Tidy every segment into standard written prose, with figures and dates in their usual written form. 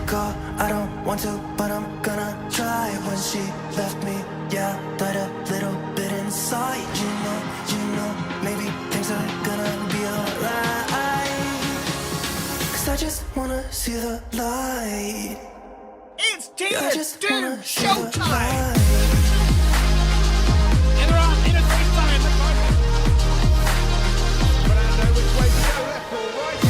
call, I don't want to, but I'm gonna try. When she left me, yeah, died a little bit inside. You know, maybe things are gonna be alright. Cause I just wanna see the light. It's Yeah, I Tina just Doom wanna see the Showtime! light. And they're on in a quick time. But I know which way to go, left or right.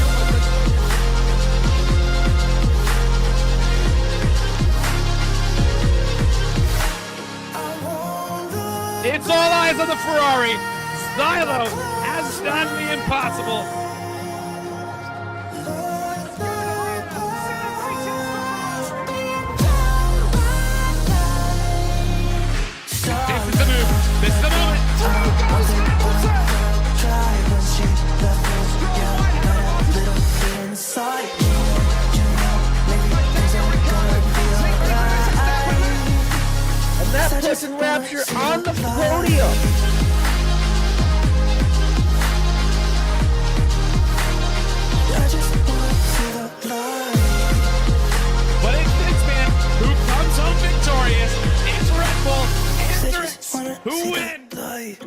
It's all eyes on the Ferrari. Stylo has done the impossible. This is the move. This is the moment. Try when she left me, yeah, died a little bit inside. You know, maybe things are gonna be alright. And that puts Rapture on the podium. I just wanna see the light. But it's this man who comes home victorious. It's Red Bull. I It's just wanna who see win. the light.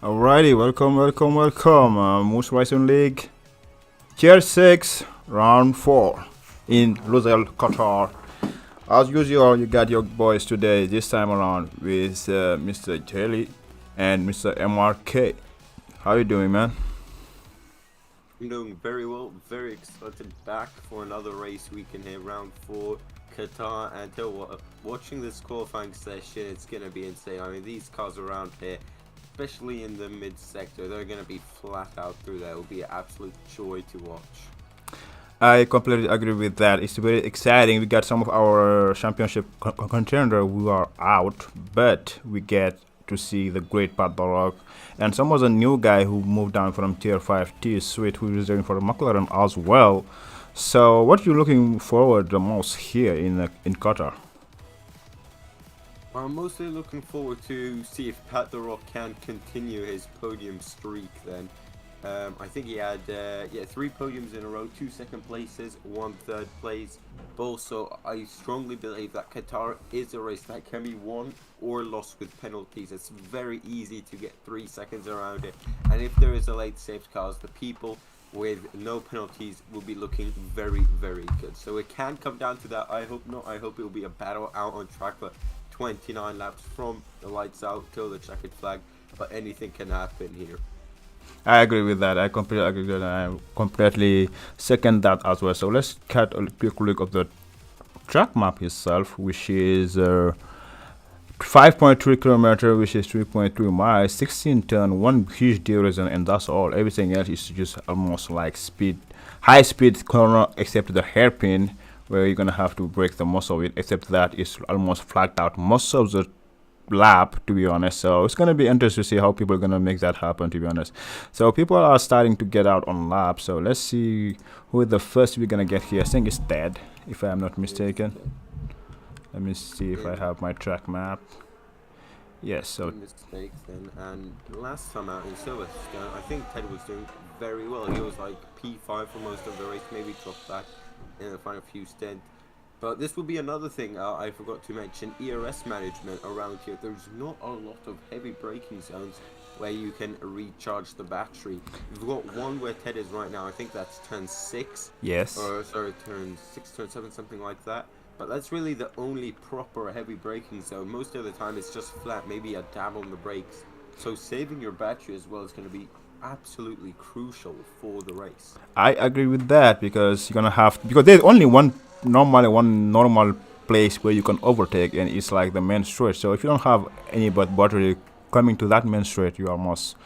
Alrighty, welcome. Moose Racing League, Tier 6, Round 4 in Lusail, Qatar. As usual, you got your boys today, this time around, with Mr. Jalle and Mr. MRK. How you doing, man? I'm doing very well, very excited back for another race weekend here, round 4, Qatar, and tell you what, watching this qualifying session, it's going to be insane. I mean, these cars around here, especially in the mid-sector, they're going to be flat out through there. It will be an absolute joy to watch. I completely agree with that. It's very exciting. We got some of our championship contender who are out, but we get to see the great Pat Barak and some of the new guy who moved down from tier 5 T Sweet, who is reserving for McLaren as well. So what are you looking forward the most here in Qatar? I'm mostly looking forward to see if Pat the Rock can continue his podium streak then. I think he had 3 podiums in a row, 2 second places, 1 third place. But also, I strongly believe that Qatar is a race that can be won or lost with penalties. It's very easy to get 3 seconds around it. And if there is a late safety cars, the people with no penalties will be looking very, very good. So it can come down to that. I hope not. I hope it will be a battle out on track for 29 laps from the lights out till the checkered flag. But anything can happen here. I agree with that. I completely agree with that. I completely second that as well. So let's get a quick look of the track map itself, which is 5.3 kilometer, which is 3.3 miles, 16 turn, 1 huge derailleur, and that's all. Everything else is just almost like high speed corner, except the hairpin, where you're gonna have to break the most of it. Except that it's almost flagged out most of the lap, to be honest. So it's gonna be interesting to see how people are gonna make that happen, to be honest. So people are starting to get out on lap, so let's see who the first we're gonna get here. I think it's Ted, if I'm not mistaken. Let me see if I have my track map. Yes, so mistakes then, and last time out in Silverstone, I think Ted was doing very well. He was like P5 for most of the race, maybe dropped back in the final few stints. But this will be another thing I forgot to mention, ERS management around here. There's not a lot of heavy braking zones where you can recharge the battery. You've got one where Ted is right now, I think that's turn 6. yes. Or sorry, turn 6, turn 7, something like that. But that's really the only proper heavy braking zone. Most of the time it's just flat, maybe a dab on the brakes. So saving your battery as well is going to be absolutely crucial for the race. I agree with that, because you're gonna have, because there's only one normal place where you can overtake, and it's like the main straight. So if you don't have any but battery coming to that main straight, you are almost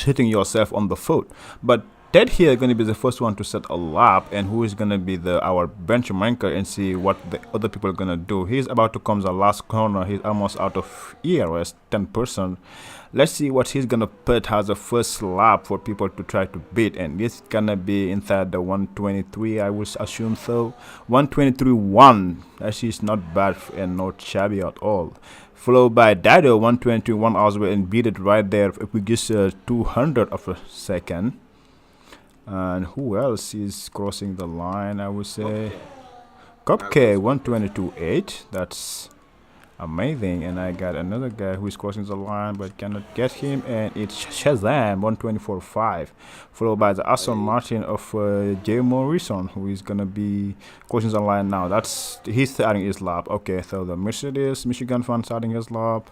hitting yourself on the foot. But Ted here going to be the first one to set a lap, and who is going to be our benchmarker and see what the other people are going to do. He's about to come the last corner. He's almost out of ERS, 10%. Let's see what he's going to put as a first lap for people to try to beat, and it's going to be inside the 123, I would assume so. 123.1, actually is not bad and not shabby at all. Followed by Dido, 121 as well, and beat it right there if we just 200 of a second. And who else is crossing the line? I would say Cupcake 122.8. That's amazing. And I got another guy who is crossing the line but cannot get him, and it's Shazam 124.5, followed by the Aston Martin of J Morrison, who is gonna be crossing the line now. He's starting his lap. Okay, so the Mercedes Michigan fan starting his lap.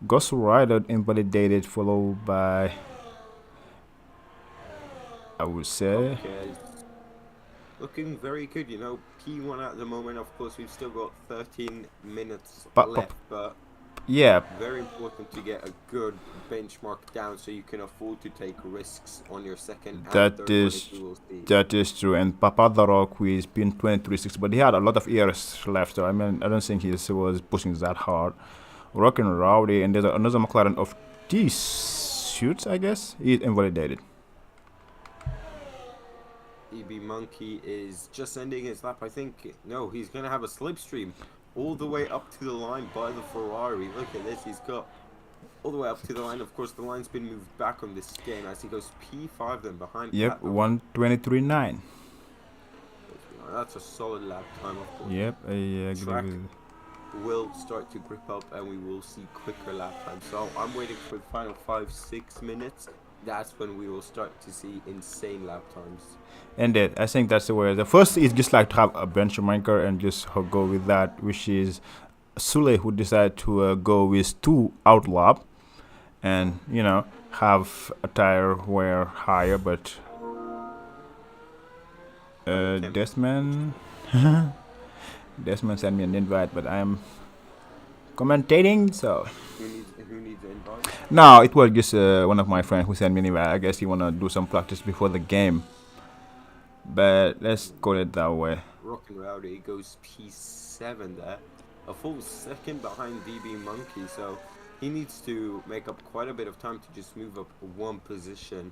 Ghost Rider invalidated, followed by, I would say. Okay. Looking very good, you know. P1 at the moment, of course, we've still got 13 minutes left, but yeah, very important to get a good benchmark down so you can afford to take risks on your second and third race, we will see. That is true. And Papa the Rock, who has been 23.6, but he had a lot of years left, so I mean, I don't think he was pushing that hard. Rockin' Rowdy, and there's another McLaren of these shoots, I guess. He's invalidated. EB Monkey is just ending his lap. I think, no, he's going to have a slipstream all the way up to the line by the Ferrari. Look at this, he's got all the way up to the line. Of course, the line's been moved back on this game as he goes P5 then behind. Yep, 123.9. That's a solid lap time, of course. Yep, I Track agree with will start to grip up and we will see quicker lap time. So I'm waiting for the final 5-6 minutes. That's when we will start to see insane lap times. And I think that's the way. The first is just like to have a benchmarker and just go with that, which is Sule, who decided to go with 2 out lap and, you know, have a tire wear higher. But Desmond sent me an invite, but I'm commentating, so. Who needs an invite? No, it was just one of my friends who sent me an invite. I guess he wanna do some practice before the game. But let's call it that way. Rockin' Rowdy goes P7 there, a full second behind DB Monkey, so he needs to make up quite a bit of time to just move up 1 position.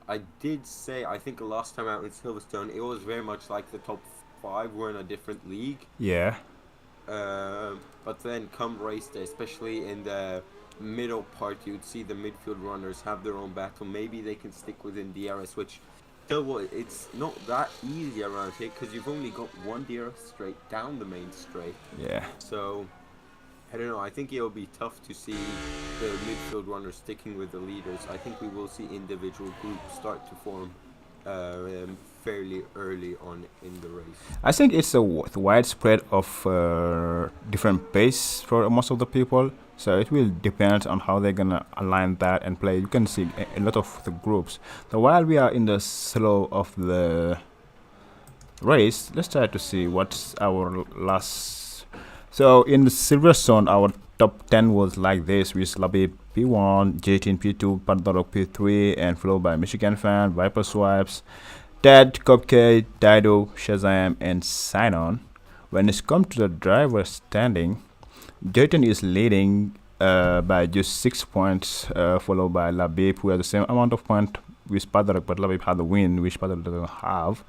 I did say, I think last time out in Silverstone, it was very much like the top 5 were in a different league. Yeah. But then come race day, especially in the middle part, you'd see the midfield runners have their own battle. Maybe they can stick within DRS, which, tell what, it's not that easy around here because you've only got 1 DRS straight down the main straight. Yeah. So, I don't know. I think it'll be tough to see the midfield runners sticking with the leaders. I think we will see individual groups start to form fairly early on in the race. I think it's a widespread of different pace for most of the people. So it will depend on how they're gonna align that and play. You can see a lot of the groups. So while we are in the slow of the race, let's try to see what's our last. So in the Silverstone, our top 10 was like this, with Labib P1, J18 P2, Pandorok P3, and followed by Michigan Fan, Viper Swipes, Ted, Cupcake, Dido, Shazam, and Sign-On. When it's come to the driver standing, J18 is leading by just 6 points, followed by Labib, who has the same amount of points with Paddock, but Labib had the win, which Paddock doesn't have.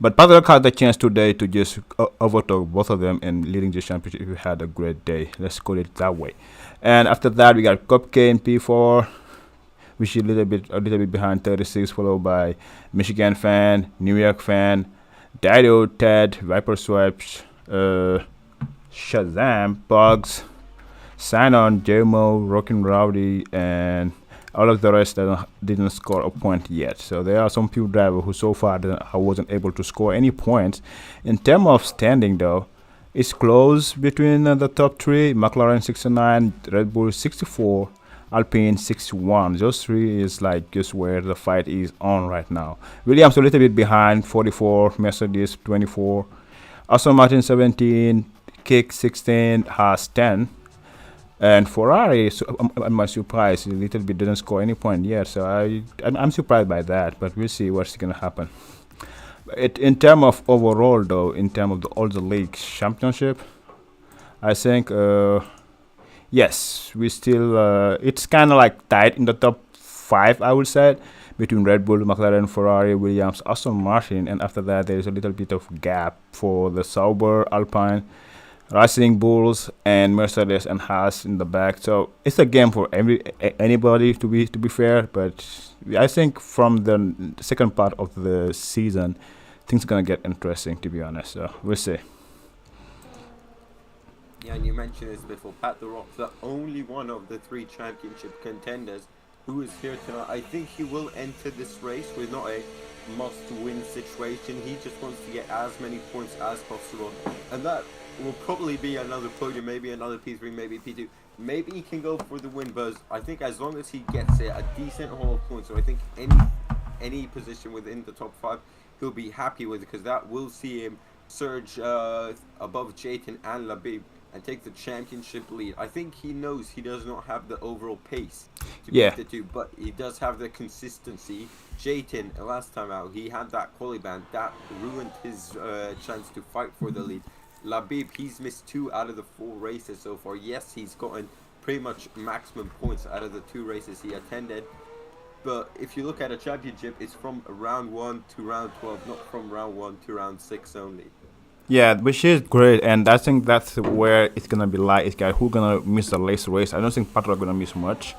But Paddock had the chance today to just overtake both of them and leading the championship if he had a great day. Let's call it that way. And after that, we got Cupcake in P4, which is a little bit behind 36, followed by Michigan Fan, New York Fan, Dido, Ted, Viper Swipes, Shazam, Bugs, Sign-On, JMO, Rockin' Rowdy, and all of the rest didn't score a point yet. So there are some few drivers who so far wasn't able to score any points. In terms of standing though, it's close between the top 3, McLaren 69, Red Bull 64, Alpine 61. Those 3 is like just where the fight is on right now. Williams a little bit behind, 44, Mercedes 24, Aston Martin 17, Kick 16, Haas 10, And Ferrari, so I'm surprised a little bit, didn't score any point yet. So I'm surprised by that, but we'll see what's gonna happen. In terms of overall, though, in terms of all the league championship, I think yes, we still it's kind of like tight in the top 5, I would say, between Red Bull, McLaren, Ferrari, Williams, Aston Martin, and after that there is a little bit of gap for the Sauber, Alpine, Racing Bulls, and Mercedes and Haas in the back. So it's a game for anybody, to be fair. But I think from the second part of the season, things are gonna get interesting, to be honest. So we'll see. Yeah, and you mentioned this before. Pat the Rock, the only one of the 3 championship contenders who is here tonight. I think he will enter this race with not a must-win situation. He just wants to get as many points as possible, and that will probably be another podium, maybe another P3, maybe P2. Maybe he can go for the win, but I think as long as he gets a decent haul of points, so I think any position within the top 5, he'll be happy with, because that will see him surge above Jayton and Labib and take the championship lead. I think he knows he does not have the overall pace to beat the 2, but he does have the consistency. Jayton, last time out, he had that quali ban that ruined his chance to fight for the lead. Labib, he's missed 2 out of the 4 races so far. Yes, he's gotten pretty much maximum points out of the 2 races he attended, but if you look at a championship, it's from round 1 to round 12, not from round 1 to round 6 only. Yeah, which is great, and I think that's where it's gonna be like. It's guy who gonna miss the last race. I don't think Patra gonna miss much,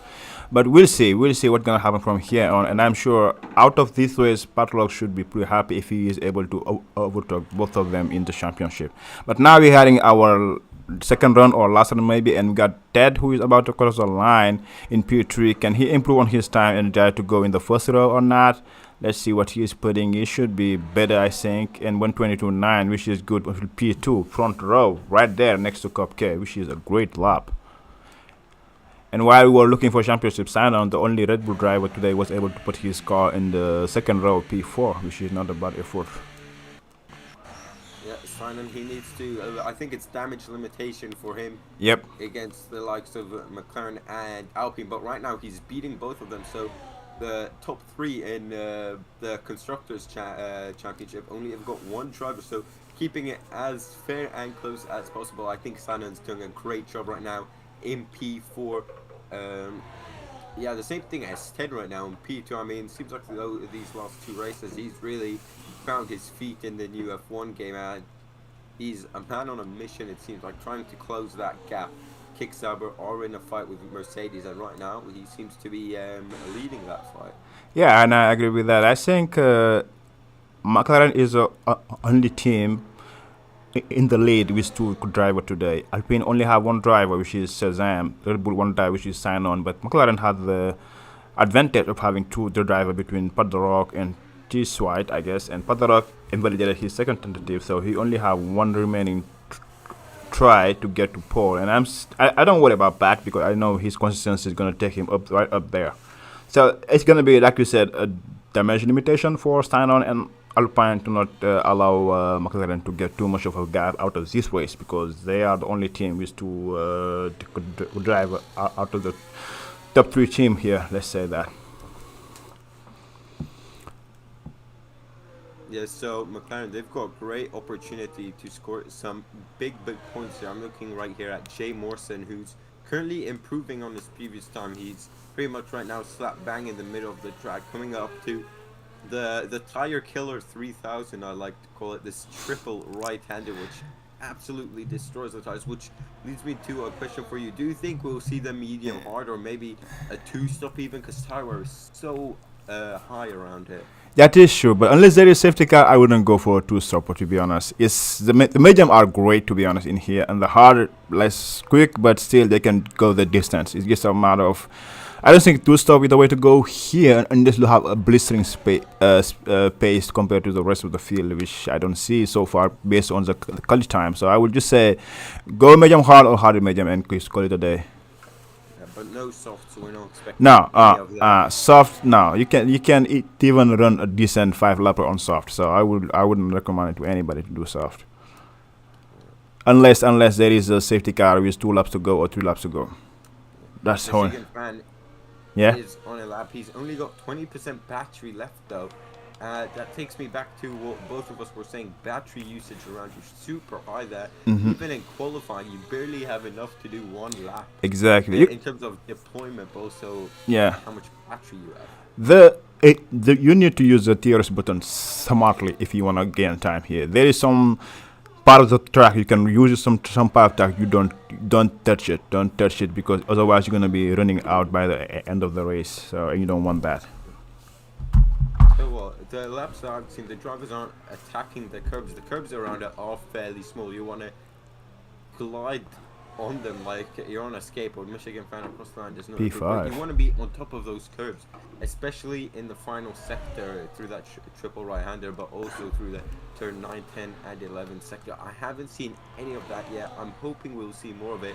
but we'll see. We'll see what's gonna happen from here on. And I'm sure out of this race, Patrolog should be pretty happy if he is able to overtake both of them in the championship. But now we're having our second run or last run maybe, and we got Ted who is about to cross the line in P3. Can he improve on his time and try to go in the first row or not? Let's see what he is putting. It should be better, I think, and 122.9, which is good. P2 front row right there next to Cup K, which is a great lap. And while we were looking for championship sign-on, the only Red Bull driver today was able to put his car in the second row, P4, which is not a bad effort. Yeah, Simon, he needs to. I think it's damage limitation for him. Yep. Against the likes of McLaren and Alpine, but right now he's beating both of them. So the top 3 in the constructors championship only have got 1 driver. So keeping it as fair and close as possible. I think Simon's doing a great job right now in P4. Yeah, the same thing as Ted right now in P2. I mean, it seems like these last 2 races, he's really found his feet in the new F1 game, and he's a man on a mission, it seems like, trying to close that gap. Kick Sauber are in a fight with Mercedes, and right now he seems to be leading that fight. Yeah, and I agree with that. I think McLaren is the only team in the lead with 2 drivers today. Alpine only have 1 driver, which is Shazam. Red Bull 1 driver, which is Sign On. But McLaren had the advantage of having 2 drivers between Pat the Rock and Cheese White, I guess. And Pat the Rock invalidated his second tentative, so he only have 1 remaining try to get to pole. And I don't worry about Pat, because I know his consistency is going to take him right up there. So it's going to be, like you said, a damage limitation for Sign On and Alpine to not allow McLaren to get too much of a gap out of this race, because they are the only team with 2 drive out of the top 3 team here, let's say that. Yeah, so McLaren, they've got a great opportunity to score some big points here. I'm looking right here at Jay Morrison, who's currently improving on his previous time. He's pretty much right now slap bang in the middle of the track, coming up to the Tire Killer 3000, I like to call it, this triple right-hander, which absolutely destroys the tires, which leads me to a question for you. Do you think we'll see the medium hard, or maybe a 2-stop even, because tire wear is so high around here? That is true, but unless there is safety car, I wouldn't go for a 2-stopper, to be honest. It's the medium are great, to be honest, in here, and the hard less quick, but still they can go the distance. It's just a matter of, I don't think 2-stop is the way to go here, unless you have a blistering pace compared to the rest of the field, which I don't see so far based on the quality time. So I would just say go medium hard or hard medium and call it a day. But no soft, so we're not expecting any of that. Soft. No, you can even run a decent 5-lapper on soft. So I wouldn't recommend it to anybody to do soft, unless there is a safety car with 2 laps to go or 3 laps to go. That's how. Michigan fan Yeah. is on a lap. He's only got 20% battery left though. That takes me back to what both of us were saying. Battery usage around you super high there. Even in qualifying, you barely have enough to do one lap. Exactly. In terms of deployment, but also Yeah. how much battery you have. You need to use the TRS button smartly if you want to gain time here. There is some part of the track you can use some part of track you don't touch it because otherwise you're gonna be running out by the end of the race. So you don't want that. So what? The laps that I've seen, the drivers aren't attacking the curbs. The curbs around it are fairly small. You want to glide on them like you're on a skateboard. Michigan fan across the line does not. P5. You want to be on top of those curbs, especially in the final sector through that triple right-hander, but also through the turn 9, 10, and 11 sector. I haven't seen any of that yet. I'm hoping we'll see more of it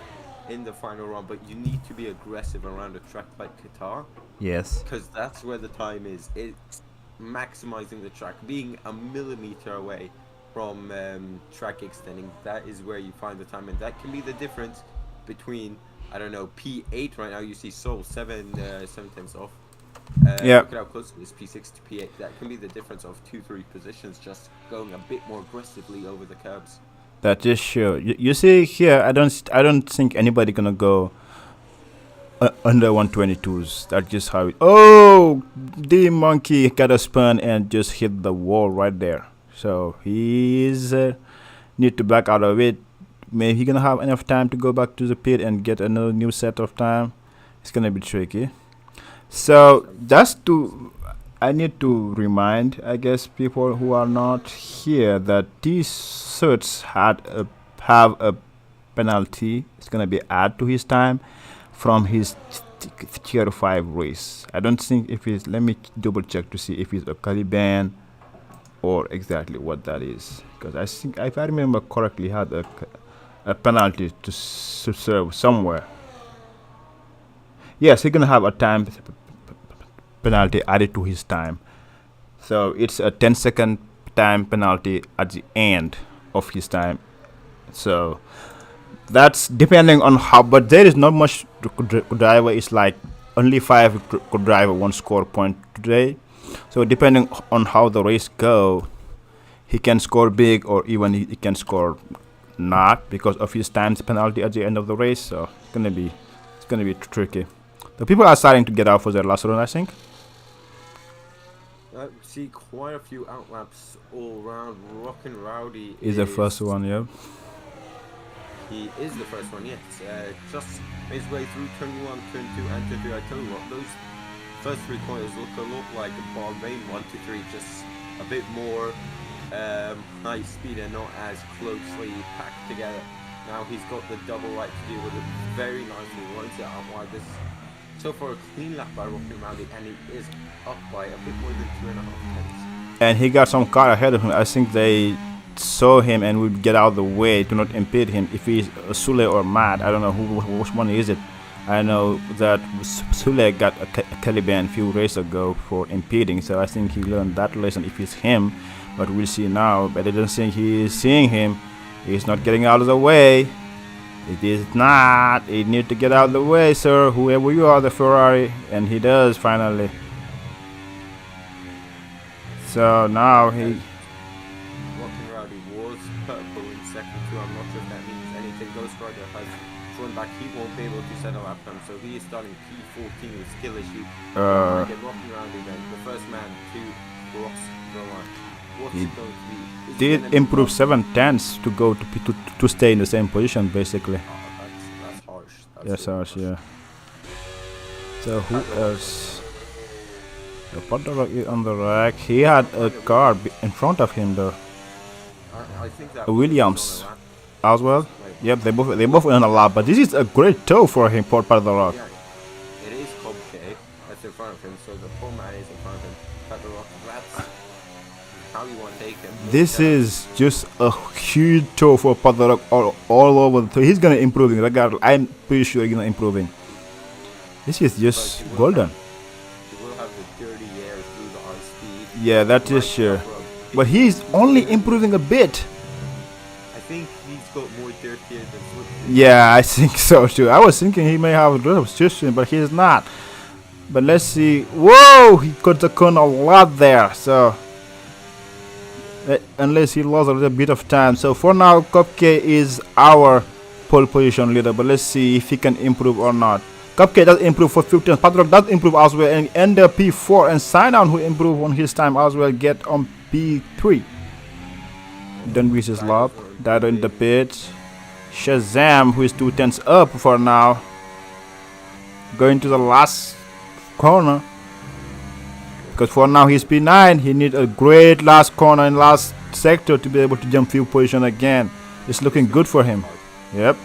in the final run, but you need to be aggressive around a track like Qatar. Yes. Because that's where the time is. It's maximizing the track, being a millimeter away from track extending. That is where you find the time, and that can be the difference between, I don't know, P8 right now. You see Seoul 7 tenths off. Yeah. Look at how close it is, P6 to P8. That can be the difference of 2-3 positions, just going a bit more aggressively over the curbs. That is sure. You see here, I don't think anybody gonna go under 122s. That's just how it. Oh, the monkey got a spin and just hit the wall right there. So he's need to back out of it. Maybe he's gonna have enough time to go back to the pit and get another new set of time. It's gonna be tricky. So I need to remind, I guess, people who are not here that these certs have a penalty. It's gonna be added to his time from his tier 5 race. I don't think if he's. Let me double check to see if he's a Caliban or exactly what that is. Because I think, if I remember correctly, he had a penalty to serve somewhere. Yes, he's gonna have a time penalty added to his time. So it's a 10-second time penalty at the end of his time. So that's depending on how, but there is not much driver. It's like only 5 driver one score point today. So depending on how the race go, he can score big or even he can score not because of his times penalty at the end of the race. So it's gonna be tricky. The people are starting to get out for their last run, I think. I see quite a few outlaps all around. Rockin' Rowdy Is the first one, yeah. He is the first one, yes. Just his way through turn 1, turn 2, and turn 3. I tell you what, those first 3 corners look a lot like a Bahrain 1, 2, 3, just a bit more high speed and not as closely packed together. Now he's got the double right to deal with it very nicely. Runs it out wide. This so far a clean lap by Rockin' Rowdy, and he is up by a bit more than 2.5 tenths. And he got some car ahead of him. I think they saw him and would get out of the way to not impede him. If he's Sule or Matt, I don't know which one is it. I know that Sule got a Caliban a few races ago for impeding, so I think he learned that lesson if it's him. But we'll see now. But I don't think he is seeing him. He's not getting out of the way. It is not. He need to get out of the way, sir. Whoever you are, the Ferrari, and he does finally. So now he. Rockin' Rowdy was purple in second too. I'm not sure if that means anything. Ghost Rider has drawn back. He won't be able to set a lap time, so he is starting P14 with skill issue. Get Rockin' Rowdy then, the first man to cross the line. What's it going to be? Did improve 7 tenths to go to stay in the same position basically. Oh, that's harsh. That's harsh, yeah. So who else? The Paddock is on the rack. He had a car in front of him though. I think that Williams as well. Yep, they both went on a lap, but this is a great tow for him, for Paddock. Yeah, it is Cobb K that's in front of him, so the poor man is in front of him. Paddock, that's how you want to take him. This is just a huge tow for Paddock all over. So he's gonna improving. Regardless, I'm pretty sure he's gonna improving. This is just golden. He will have the dirty air through the high speed. Yeah, that is sure. But he's only improving a bit. I think he's got more dirtier than Slipstream. Yeah, I think so too. I was thinking he may have a little substitution, but he's not. But let's see. Whoa! He cut the corner a lot there. So unless he lost a little bit of time. So for now, Cupcake is our pole position leader. But let's see if he can improve or not. Cupcake does improve for 15. Patrick does improve as well, and Ender P4 and Sign who improve on his time as well get on P3. Don't reach his lob. Dado in the pit. Shazam, who is 2/10 up for now. Going to the last corner. Because for now he's P9. He needs a great last corner and last sector to be able to jump few position again. It's looking good for him. Yep.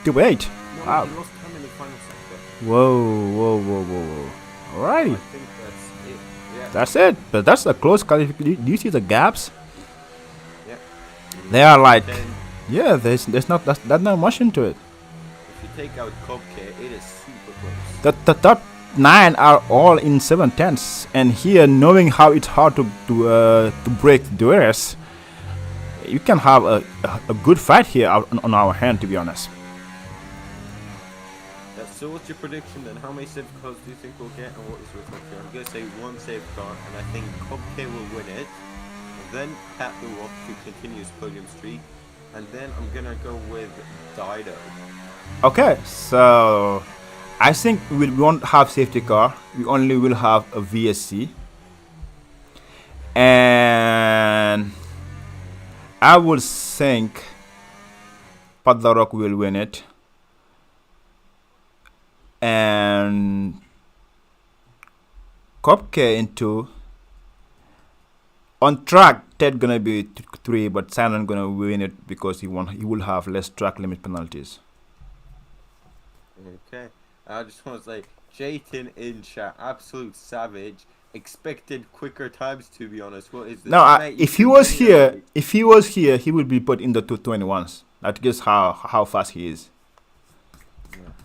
To 8. Wow. He lost time in the final sector. Whoa. Alrighty. I think that's it. Yeah. That's it. But that's a close qualification. Do you see the gaps? Yeah. They are like, Then yeah, there's not not much into it. if you take out Cupcake, it is super close. The top 9 are all in 7/10, and here, knowing how it's hard to break doors, you can have a good fight here out on our hand, to be honest. So what's your prediction then? How many safe cars do you think we'll get, and what is your reflection? I'm gonna say 1 safe car, and I think Cupcake will win it. And then Pat the Rock to continue his podium streak, and then I'm gonna go with Dido. Okay, so I think we won't have safety car. We only will have a VSC, and I would think Pat the Rock will win it, and Cupcake into on track. Ted gonna be 3, but Simon gonna win it because he will have less track limit penalties. Okay, I just want to say, Jayton in chat, absolute savage. Expected quicker times, to be honest. What is this? No, Mate, if you he was can here, really- he would be put in the 221s. That is how fast he is.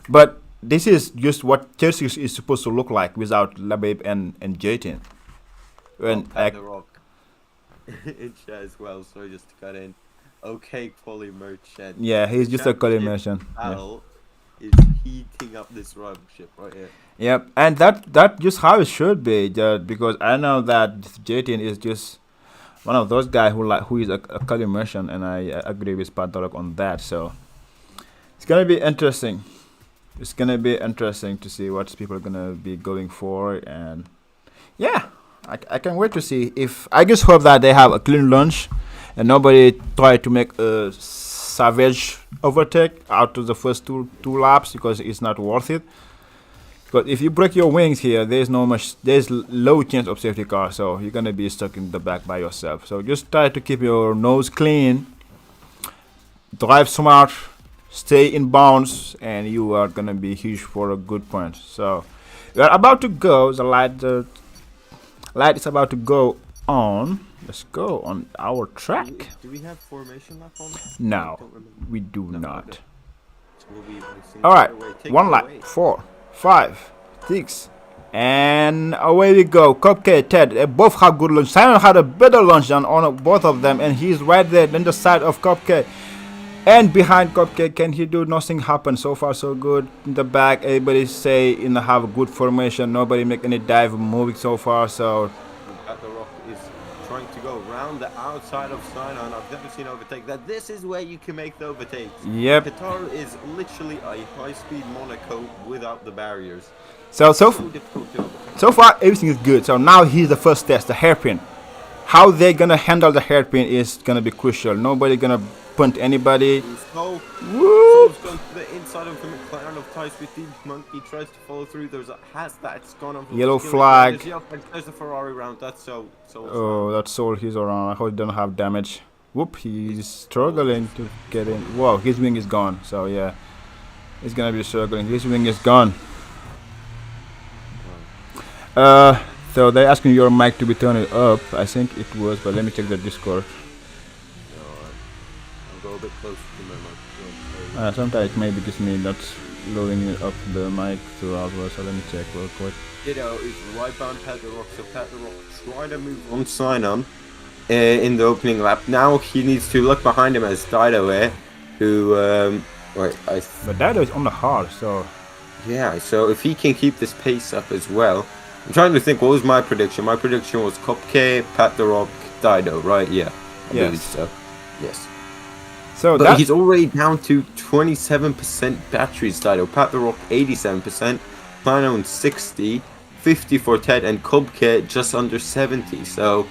But this is just what Chelsea is supposed to look like without Labib and Jayton. When Pat the Rock in chat as well. Sorry, just to cut in. Okay, quality merchant. yeah, he's just a Championship collimation. Yeah. battle is heating up this rivalship right here. Yep, and that just how it should be, because I know that Jayton is just one of those guys who is a collimation, and I agree with Pat Dorok on that. So it's gonna be interesting. It's gonna be interesting to see what people are gonna be going for, and yeah, I can't wait to see. If I just hope that they have a clean lunch and nobody try to make a savage overtake out of the first two laps, because it's not worth it. But if you break your wings here, there's low chance of safety car, so you're gonna be stuck in the back by yourself. So just try to keep your nose clean, drive smart, stay in bounds, and you are gonna be huge for a good point. So we are about to go. The light is about to go on. Let's go on our track. Do we have formation lap on? No, I don't remember. we do No, not. okay. So we'll be racing All right, right away. Take one it lap, away. 4, 5, 6, and away we go. Cupcake, Ted, they both have good lunch. Simon had a better lunch than on both of them, and he's right there on the side of Cupcake. And behind Cupcake, can he do? Nothing happen. So far, so good. In the back, everybody say have a good formation. Nobody make any dive moving so far. So At the Rock is trying to go round the outside of Sinon. I've never seen overtake that. This is where you can make the overtakes. yep. Qatar is literally a high-speed Monaco without the barriers. So difficult to overtake. so far everything is good. So now here's the first test, the hairpin. How they're gonna handle the hairpin is gonna be crucial. Nobody gonna punt anybody. So, Woo! Soul's gone to the inside of the McLaren of Tice with the Monkey, tries to follow through. There's a has that's gone on. Yellow flag. There's a Ferrari round. That's so. Oh, that's all he's around. I hope he don't have damage. Whoop, he's struggling to get in. Whoa, his wing is gone. So yeah, he's gonna be struggling. His wing is gone. So they're asking your mic to be turned up. I think it was, but let me check the Discord. I'll go a bit closer to my microphone. Sometimes maybe just me not loading it up the mic too as well. So let me check real quick. Ditto is right behind Pat the Rock. So Pat the Rock trying to move on Sinon. in the opening lap. Now he needs to look behind him as Dido here, who But Dido is on the hard, so yeah. So if he can keep this pace up as well, I'm trying to think. What was my prediction? My prediction was Cupcake, Pat the Rock, Dido, right? Yeah. I Yes. believe so. Yes. so But that he's already down to 27% batteries, Dido. Pat the Rock 87%, Plano 60, 50 for Ted, and Cupcake just under 70. So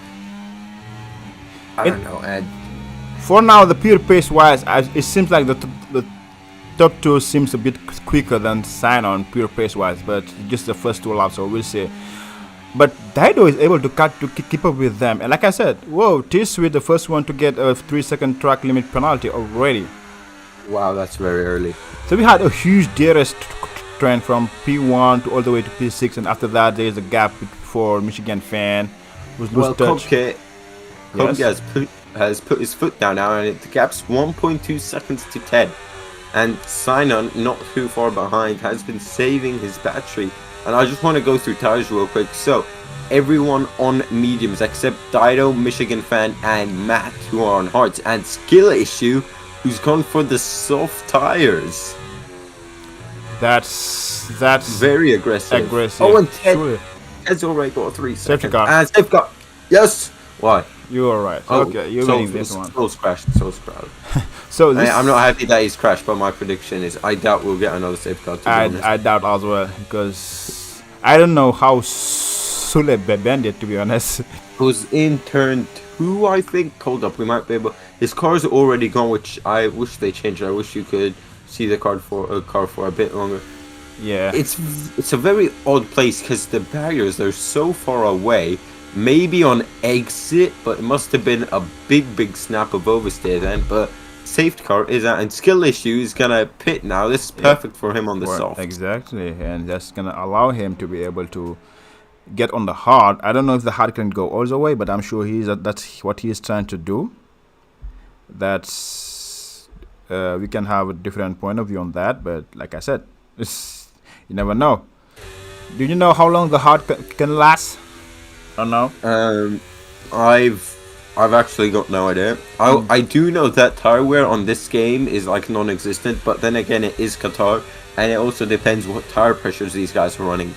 I don't know, Ed. for now, the pure pace wise, it seems like the top two seems a bit quicker than Sign-On pure pace wise, but just the first two laps, so we'll see. But Dido is able to keep up with them, and like I said, whoa, T-Sweet the first one to get a 3-second track limit penalty already. Wow, that's very early. So we had a huge DRS trend from P1 to all the way to P6, and after that there is a gap for Michigan fan who's Well, lost touch. Cupcake Yes. has put his foot down now, and the gap's 1.2 seconds to Ted. And Sign-On, not too far behind, has been saving his battery. And I just want to go through tires real quick. So, everyone on mediums except Dido, Michigan fan, and Matt, who are on hards, and Skill Issue, who's gone for the soft tires. That's Very aggressive. aggressive. Oh, and Ted, Truly. Ted's already got 3 Safety seconds. car. And safety car. Yes. Why? You are right. Oh, Okay, you're so, winning this one. Soul's crashed. Soul's crashed. So this, I'm not happy that he's crashed, but my prediction is I doubt we'll get another safety car. To be honest. I doubt as well, because I don't know how Sule bended, to be honest. was in turn 2, I think. Hold up, we might be able. His car's already gone, which I wish they changed. I wish you could see the car for a bit longer. Yeah. It's a very odd place because the barriers, they're so far away. Maybe on exit, but it must have been a big snap of oversteer then. But safety car is out, and Skill Issue is gonna pit now. This is perfect for him on the soft. Exactly, and that's gonna allow him to be able to get on the hard. I don't know if the hard can go all the way, but I'm sure that's what he is trying to do. That's we can have a different point of view on that, but like I said, you never know. Do you know how long the hard can last? Or no? I've actually got no idea. I do know that tire wear on this game is like non-existent, but then again it is Qatar, and it also depends what tire pressures these guys are running.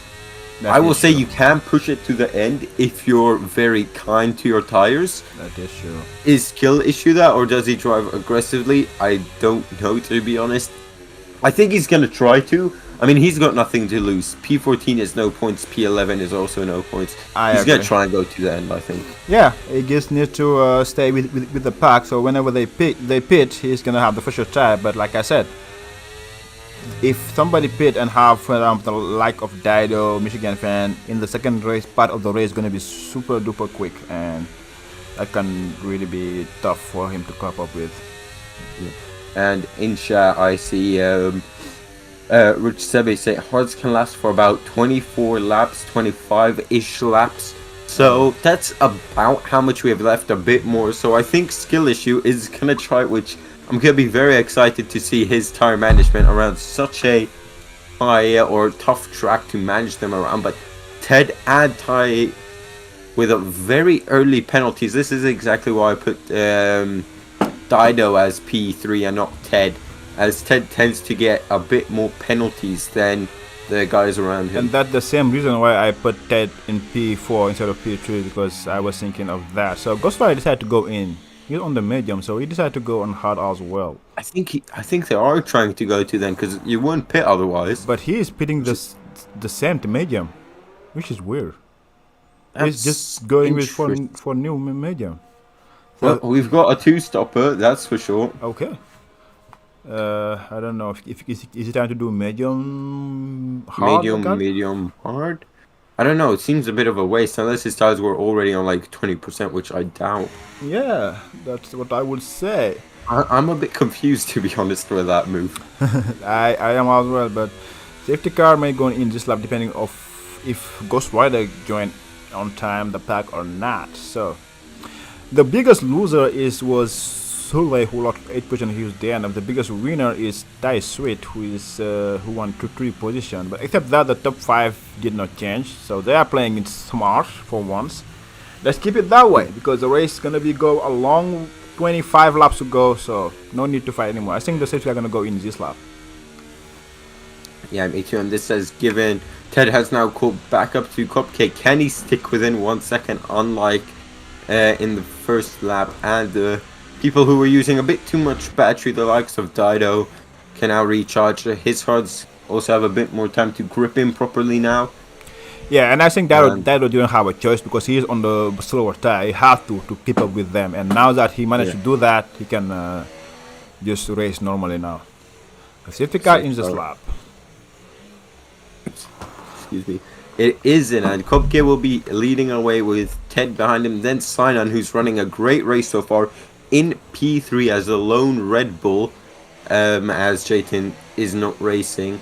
I will say you can push it to the end if you're very kind to your tires. That is true. Is Skill Issue that, or does he drive aggressively? I don't know, to be honest. I think he's gonna try to. I mean, he's got nothing to lose. P14 is no points. P11 is also no points. He's gonna try and go to the end, I think. Yeah, he just needs to stay with the pack. So whenever they pit, he's gonna have the first tire. But like I said, if somebody pit and have, for example, the like of Dido, Michigan fan, in the second race part of the race, gonna be super duper quick, and that can really be tough for him to cope up with. Yeah. And in chat, I see Rich Sebe say hards can last for about 24 laps, 25-ish laps. So that's about how much we have left, a bit more. So I think Skill Issue is gonna try, which I'm gonna be very excited to see his tire management around such a high or tough track to manage them around. But Ted and Ty with a very early penalties. This is exactly why I put Dido as P3 and not Ted, as Ted tends to get a bit more penalties than the guys around him. And that's the same reason why I put Ted in P4 instead of P3, because I was thinking of that. So Ghostfire decided to go in. He's on the medium, so he decided to go on hard as well. I think they are trying to go to then, because you wouldn't pit otherwise. But he is pitting the same to medium, which is weird. He's just going with for new medium. Well, we've got a two-stopper, that's for sure. Okay. I don't know if is he trying to do medium hard? Medium hard. I don't know. It seems a bit of a waste unless his tires were already on like 20%, which I doubt. Yeah, that's what I would say. I'm a bit confused, to be honest, with that move. I am as well, but safety car may go in this lap depending of if Ghost Rider join on time the pack or not. So the biggest loser was Sule, who lost 8%. He was there, and the biggest winner is Tai Sweet, who won 2-3 position. But except that, the top 5 did not change, so they are playing it smart for once. Let's keep it that way because the race is gonna be go a long 25 laps to go, so no need to fight anymore. I think the safety are gonna go in this lap. Yeah, me too. And this says given Ted has now caught back up to Cupcake, can he stick within 1 second, unlike in the first lap? And people who were using a bit too much battery, the likes of Dido, can now recharge. His hards also have a bit more time to grip in properly now. Yeah, and I think Dido didn't have a choice because he is on the slower tire. He had to keep up with them, and now that he managed to do that, he can just race normally now. The safety car in this lap. Excuse me. It isn't, and Cupcake will be leading away with Ted behind him. Then Sinon, who's running a great race so far in P3 as a lone Red Bull, as Jayton is not racing.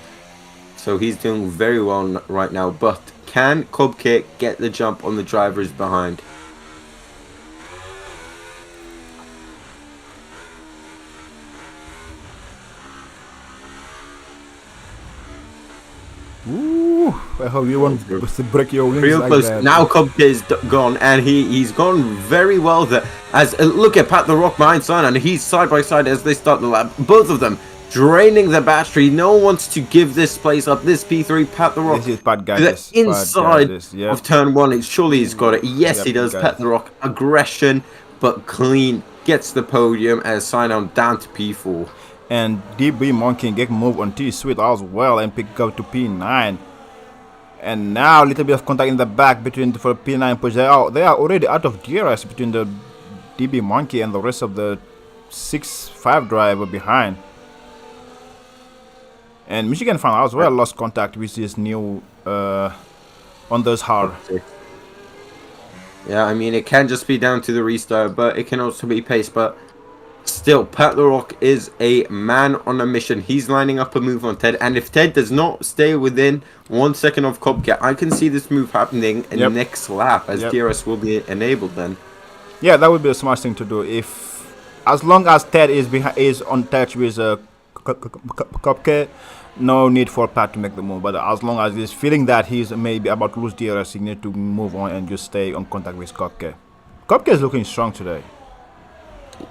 So he's doing very well right now. But can Cupcake get the jump on the drivers behind? Ooh, I hope you won't break your wings Real like close. that. Now Cupcake is gone, and he's gone very well there. As look at Pat the Rock behind Sinon, and he's side by side as they start the lap. Both of them draining the battery. No one wants to give this place up. This P3 Pat the Rock. This is bad guy. The inside yep. of turn 1. Surely he's got it. Yes, Yep, he does. guys. Pat the Rock. Aggression, but clean. Gets the podium as Sinon down to P4. And DB Monkey get move on T Sweet as well and pick up to P9. And now a little bit of contact in the back between for P9 push. They are already out of DRS between the DB Monkey and the rest of the 6-5 driver behind. And Michigan Fan as well lost contact with this new on those hard. Yeah, I mean, it can just be down to the restart, but it can also be pace. But still, Pat the Rock is a man on a mission. He's lining up a move on Ted. And if Ted does not stay within 1 second of Cupcake, I can see this move happening in the next lap as DRS will be enabled then. Yeah, that would be a smart thing to do. As long as Ted is on touch with Cupcake, no need for Pat to make the move. But as long as he's feeling that he's maybe about to lose DRS, he need to move on and just stay on contact with Cupcake. Cupcake is looking strong today.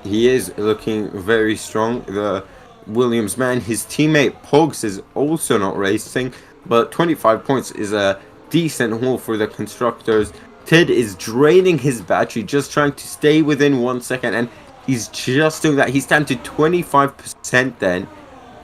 He is looking very strong. The Williams man, his teammate Pogs is also not racing, but 25 points is a decent haul for the constructors. Ted is draining his battery, just trying to stay within 1 second, and he's just doing that. He's down to 25% then.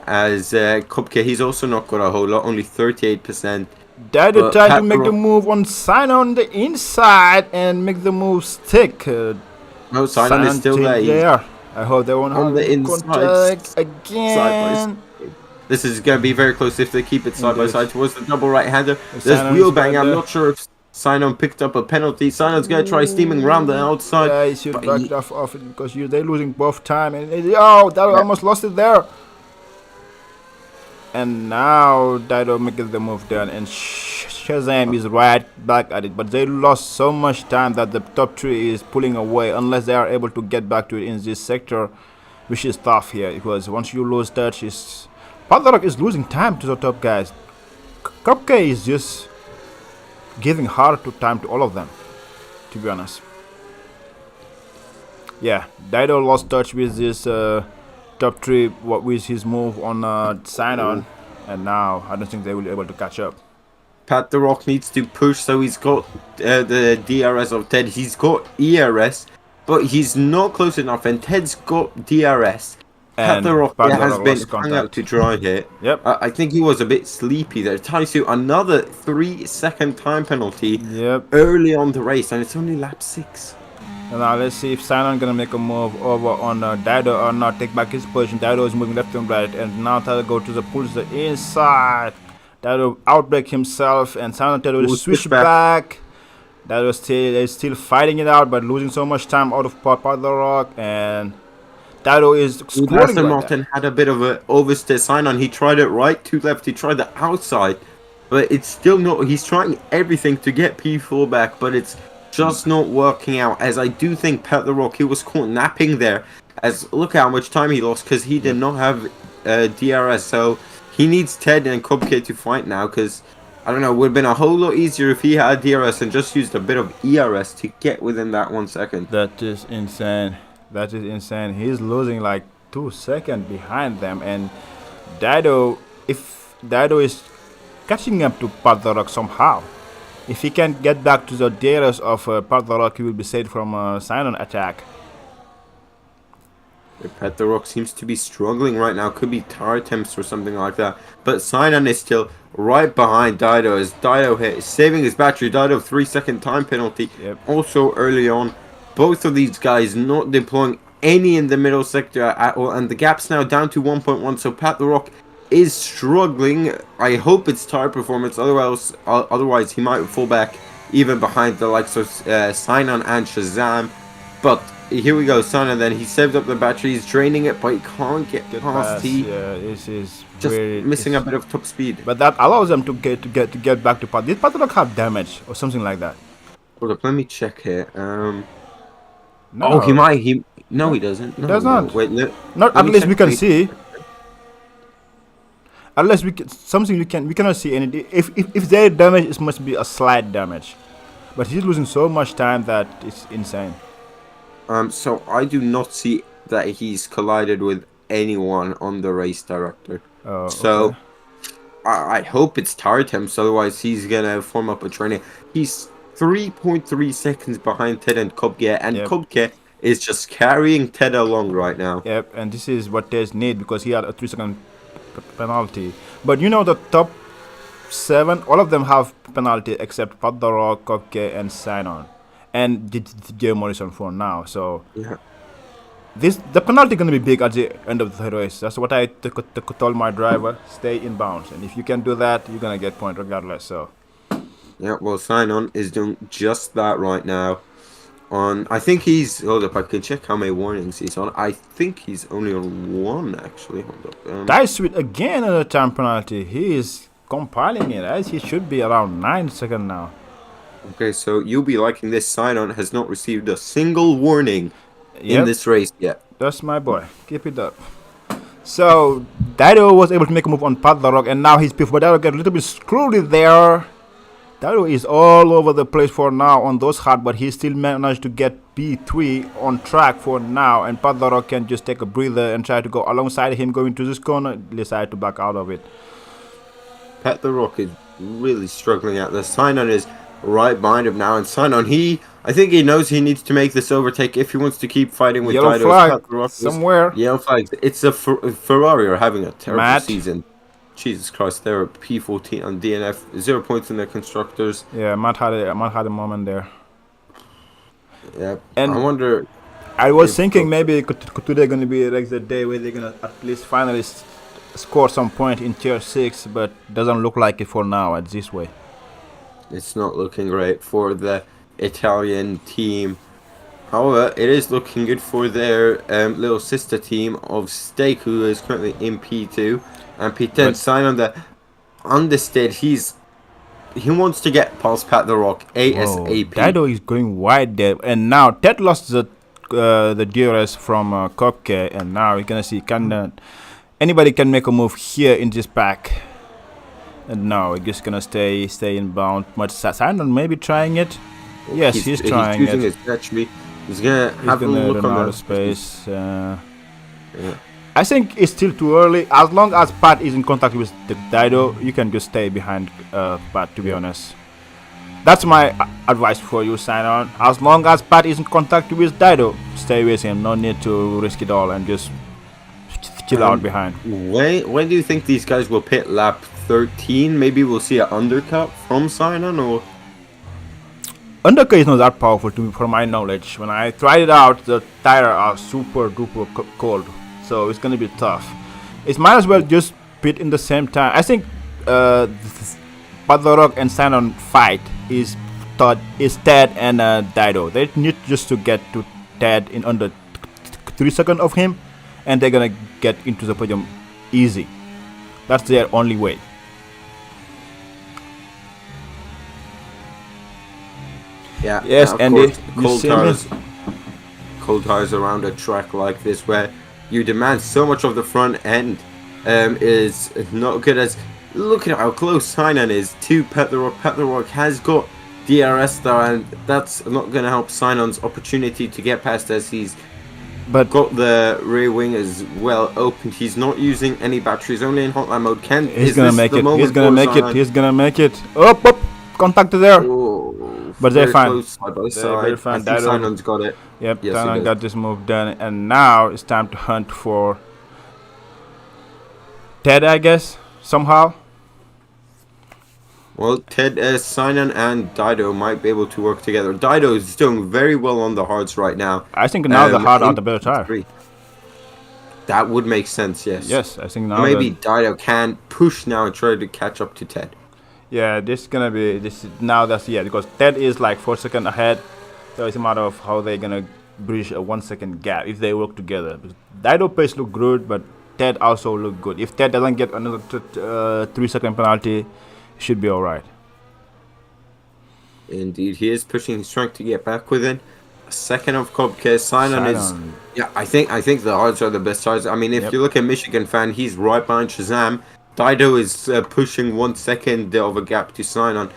As Cupcake, he's also not got a whole lot, only 38%. Dido tried to make the move on Sinon on the inside and make the move stick. No, Sinon is still there. Yeah, I hope they won't on have the contact inside. again. This is going to be very close if they keep it side by side towards the double right-hander. There's Sinon's wheel bang. I'm there. not sure if Sinon picked up a penalty. Sinon's going to try steaming around the outside. Yeah, he should back it off it because they're losing both time. And that almost lost it there. And now Dido making the move down, and Shazam is right back at it. But they lost so much time that the top 3 is pulling away unless they are able to get back to it in this sector, which is tough here. Because once you lose touch, Pat the Rock is losing time to the top guys. Cupcake is just giving hard time to all of them, to be honest. Yeah, Dido lost touch with this top 3 with his move on Sinon, and now I don't think they will be able to catch up. Pat the Rock needs to push, so he's got the DRS of Ted. He's got ERS, but he's not close enough, and Ted's got DRS. Pat the Rock has been hung out to dry here. Yep. I think he was a bit sleepy there. Ties to another 3-second time penalty early on the race, and it's only lap 6. And now let's see if Sinon gonna make a move over on Dido or not. Take back his position. Dido is moving left and right, and now Dido go to the pulls the inside. Dido outbreak himself, and Sinon will switch back. Dido is still fighting it out, but losing so much time out of Pat the Rock, and Dido is scoring. Martin had a bit of an oversteer. Sinon, he tried it right to left. He tried the outside, but it's still not. He's trying everything to get P4 back, but it's just not working out. As I do think Pat the Rock, he was caught napping there. As look how much time he lost because he did not have DRS. So he needs Ted and Cupcake to fight now, because I don't know, would have been a whole lot easier if he had DRS and just used a bit of ERS to get within that 1 second. That is insane. That is insane. He's losing like 2 seconds behind them, and Dido, if Dido is catching up to Padrock somehow, if he can get back to the DRS of Padrock, he will be saved from a Sinon attack. Pet the Rock seems to be struggling right now. Could be tire attempts or something like that. But Sinon is still right behind Dido as Dido is saving his battery. Dido 3-second time penalty. Yep. Also early on, both of these guys not deploying any in the middle sector at all. And the gap's now down to 1.1. So Pat the Rock is struggling. I hope it's tire performance. Otherwise he might fall back even behind the likes of Sinon and Shazam. But here we go, Sinon. Then he saved up the battery. He's draining it, but he can't get past. Yeah, this is just very, missing a bit of top speed. But that allows them to get back to Pat. Did Padrock have damage or something like that? Hold up, let me check here. No. Oh, he might. No, he doesn't. No, Does not. Wait, Not at least we can see. Unless something we cannot see any. If their damage, it must be a slight damage. But he's losing so much time that it's insane. So I do not see that he's collided with anyone on the race director. Oh, so okay. I hope it's tire temps. Otherwise, he's gonna form up a training. He's 3.3 seconds behind Ted and Kopke, and Yep. Kopke is just carrying Ted along right now. Yep, and this is what Tez need because he had a 3-second penalty. But you know the top 7, all of them have penalty except Padrock, Kopke, and Sinon, and J Morrison for now. So Yeah. the penalty gonna be big at the end of the race. That's what I told my driver: stay inbounds, and if you can do that, you're gonna get point regardless. So Yeah, well, Sinon is doing just that right now. I think he's, hold up, I can check how many warnings he's on. I think he's only on 1, actually. Hold up. Dice with again another time penalty. He is compiling it as he should be around 9 seconds now. Okay, so you'll be liking this. Sinon has not received a single warning in this race yet. That's my boy. Keep it up. So Dido was able to make a move on Padrock, and now he's before Dido get a little bit screwed there. Dido is all over the place for now on those hard, but he still managed to get P3 on track for now, and Padrock can just take a breather and try to go alongside him going to this corner. Decide to back out of it. Pat the Rock is really struggling at this. Sinon is right behind him now, and Sinon, I think he knows he needs to make this overtake if he wants to keep fighting with Yellow Dido. flag Pat the Rock somewhere. Yellow flag. It's a Ferrari are having a terrible Matt. season. Jesus Christ, they're P14 on DNF, 0 points in their constructors. Yeah, Matt had a moment there. Yeah, And I wonder. I was thinking maybe today gonna be like the day where they're gonna at least finally score some point in tier 6, but doesn't look like it for now at this way. It's not looking great for the Italian team. However, it is looking good for their little sister team of Stake, who is currently in P2. And P10 Sinon the understead. He wants to get past Pat the Rock ASAP. Dido is going wide there, and now Ted lost the DRS from Kopke, and now you're gonna see anybody can make a move here in this pack. And now we're just gonna stay inbound. But Sinon maybe trying it. Yes, he's trying using it. his battery. He's gonna have a look run on out the of space. I think it's still too early. As long as Pat is in contact with the Dido, you can just stay behind Pat, to be honest. That's my advice for you, Sinon. As long as Pat is in contact with Dido, stay with him. No need to risk it all and just chill out behind. When do you think these guys will pit lap 13? Maybe we'll see an undercut from Sinon, or Undercut is not that powerful to me, from my knowledge. When I tried it out, the tires are super duper cold, so it's gonna be tough. It might as well just pit in the same time. I think Padrock and Sinon fight is Ted and Dido. They need just to get to Ted in under 3 seconds of him, and they're gonna get into the podium easy. That's their only way. yeah. Yes, of Andy, course, you see me? cold tires around a track like this where you demand so much of the front end is not good as Look at how close Sinon is to Pet the Rock. Pet the Rock has got DRS there, and that's not going to help Sinon's opportunity to get past as he's But got the rear wing as well opened. He's not using any batteries, only in hotline mode. he's gonna make it. He's gonna make it. He's gonna make it. Up, up. Contact there. Oh, But they're fine. close side by They're side. very fine. I think Dido- Sinon's got it. Yep, Yes, he Sinon does. got this move done, and now it's time to hunt for Ted, I guess, somehow. Well, Ted, Sinon and Dido might be able to work together. Dido is doing very well on the hards right now. I think now the hard in are the better tire. P3. That would make sense, yes. Yes, I think now Maybe the- Dido can push now and try to catch up to Ted. yeah, this is gonna be this now. That's because Ted is like 4 seconds ahead, so it's a matter of how they're gonna bridge a 1 second gap if they work together. Because Dido pace look good, but Ted also look good. If Ted doesn't get another 3 second penalty, it should be all right. Indeed, he is pushing. He's trying to get back within a second of Copcare. Sinon is, Sinon. yeah, I think the hards are the best hards. I mean, if Yep. you look at Michigan fan, he's right behind Shazam. Dido is pushing 1 second of a gap to Sinon,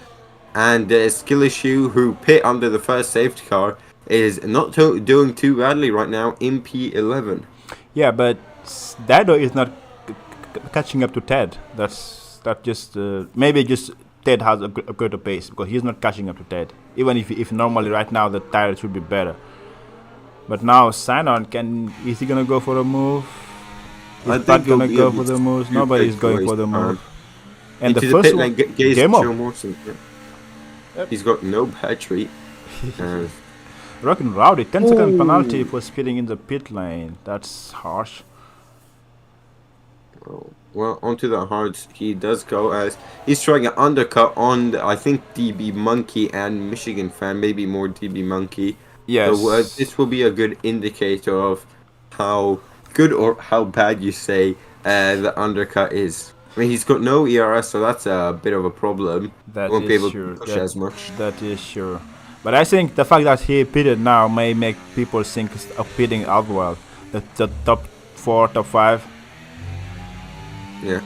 and Skill Issue, who pit under the first safety car, is not doing too badly right now in P11. Yeah, but Dido is not catching up to Ted. That just maybe just Ted has a greater pace because he's not catching up to Ted. Even if normally right now the tire should be better. But now Sinon is he gonna go for a move? I Is Pat think he'll gonna be go able for the to moves? do Nobody's great going for for the his move. arm. And the Into first pit one, lane, Gaze game Joe up. Morrison. Yeah. Yep. He's got no battery. Uh, Rockin' Rowdy, 10-second Ooh. penalty for speeding in the pit lane. That's harsh. well, onto the hards he does go as he's trying an undercut on, I think, DB Monkey and Michigan fan, maybe more DB Monkey. Yes. So this will be a good indicator of how good or how bad you say the undercut is. I mean, he's got no ERS, so that's a bit of a problem. That Won't be is able sure. to push as much. That is sure. But I think the fact that he pitted now may make people think of pitting out well. The top 4, top 5. Yeah.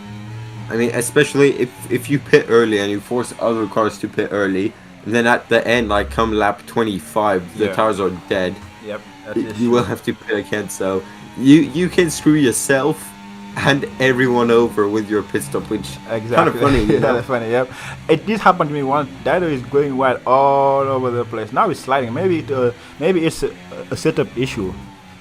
I mean, especially if you pit early and you force other cars to pit early, and then at the end, like come lap 25, the Yeah. tires are dead. Yep. That You is will sure. have to pit again, so you can screw yourself and everyone over with your pit stop, which Exactly. kind of funny. You know? Kind of funny. Yep. It did happen to me once. Dido is going wide all over the place. Now he's sliding. Maybe it's a setup issue.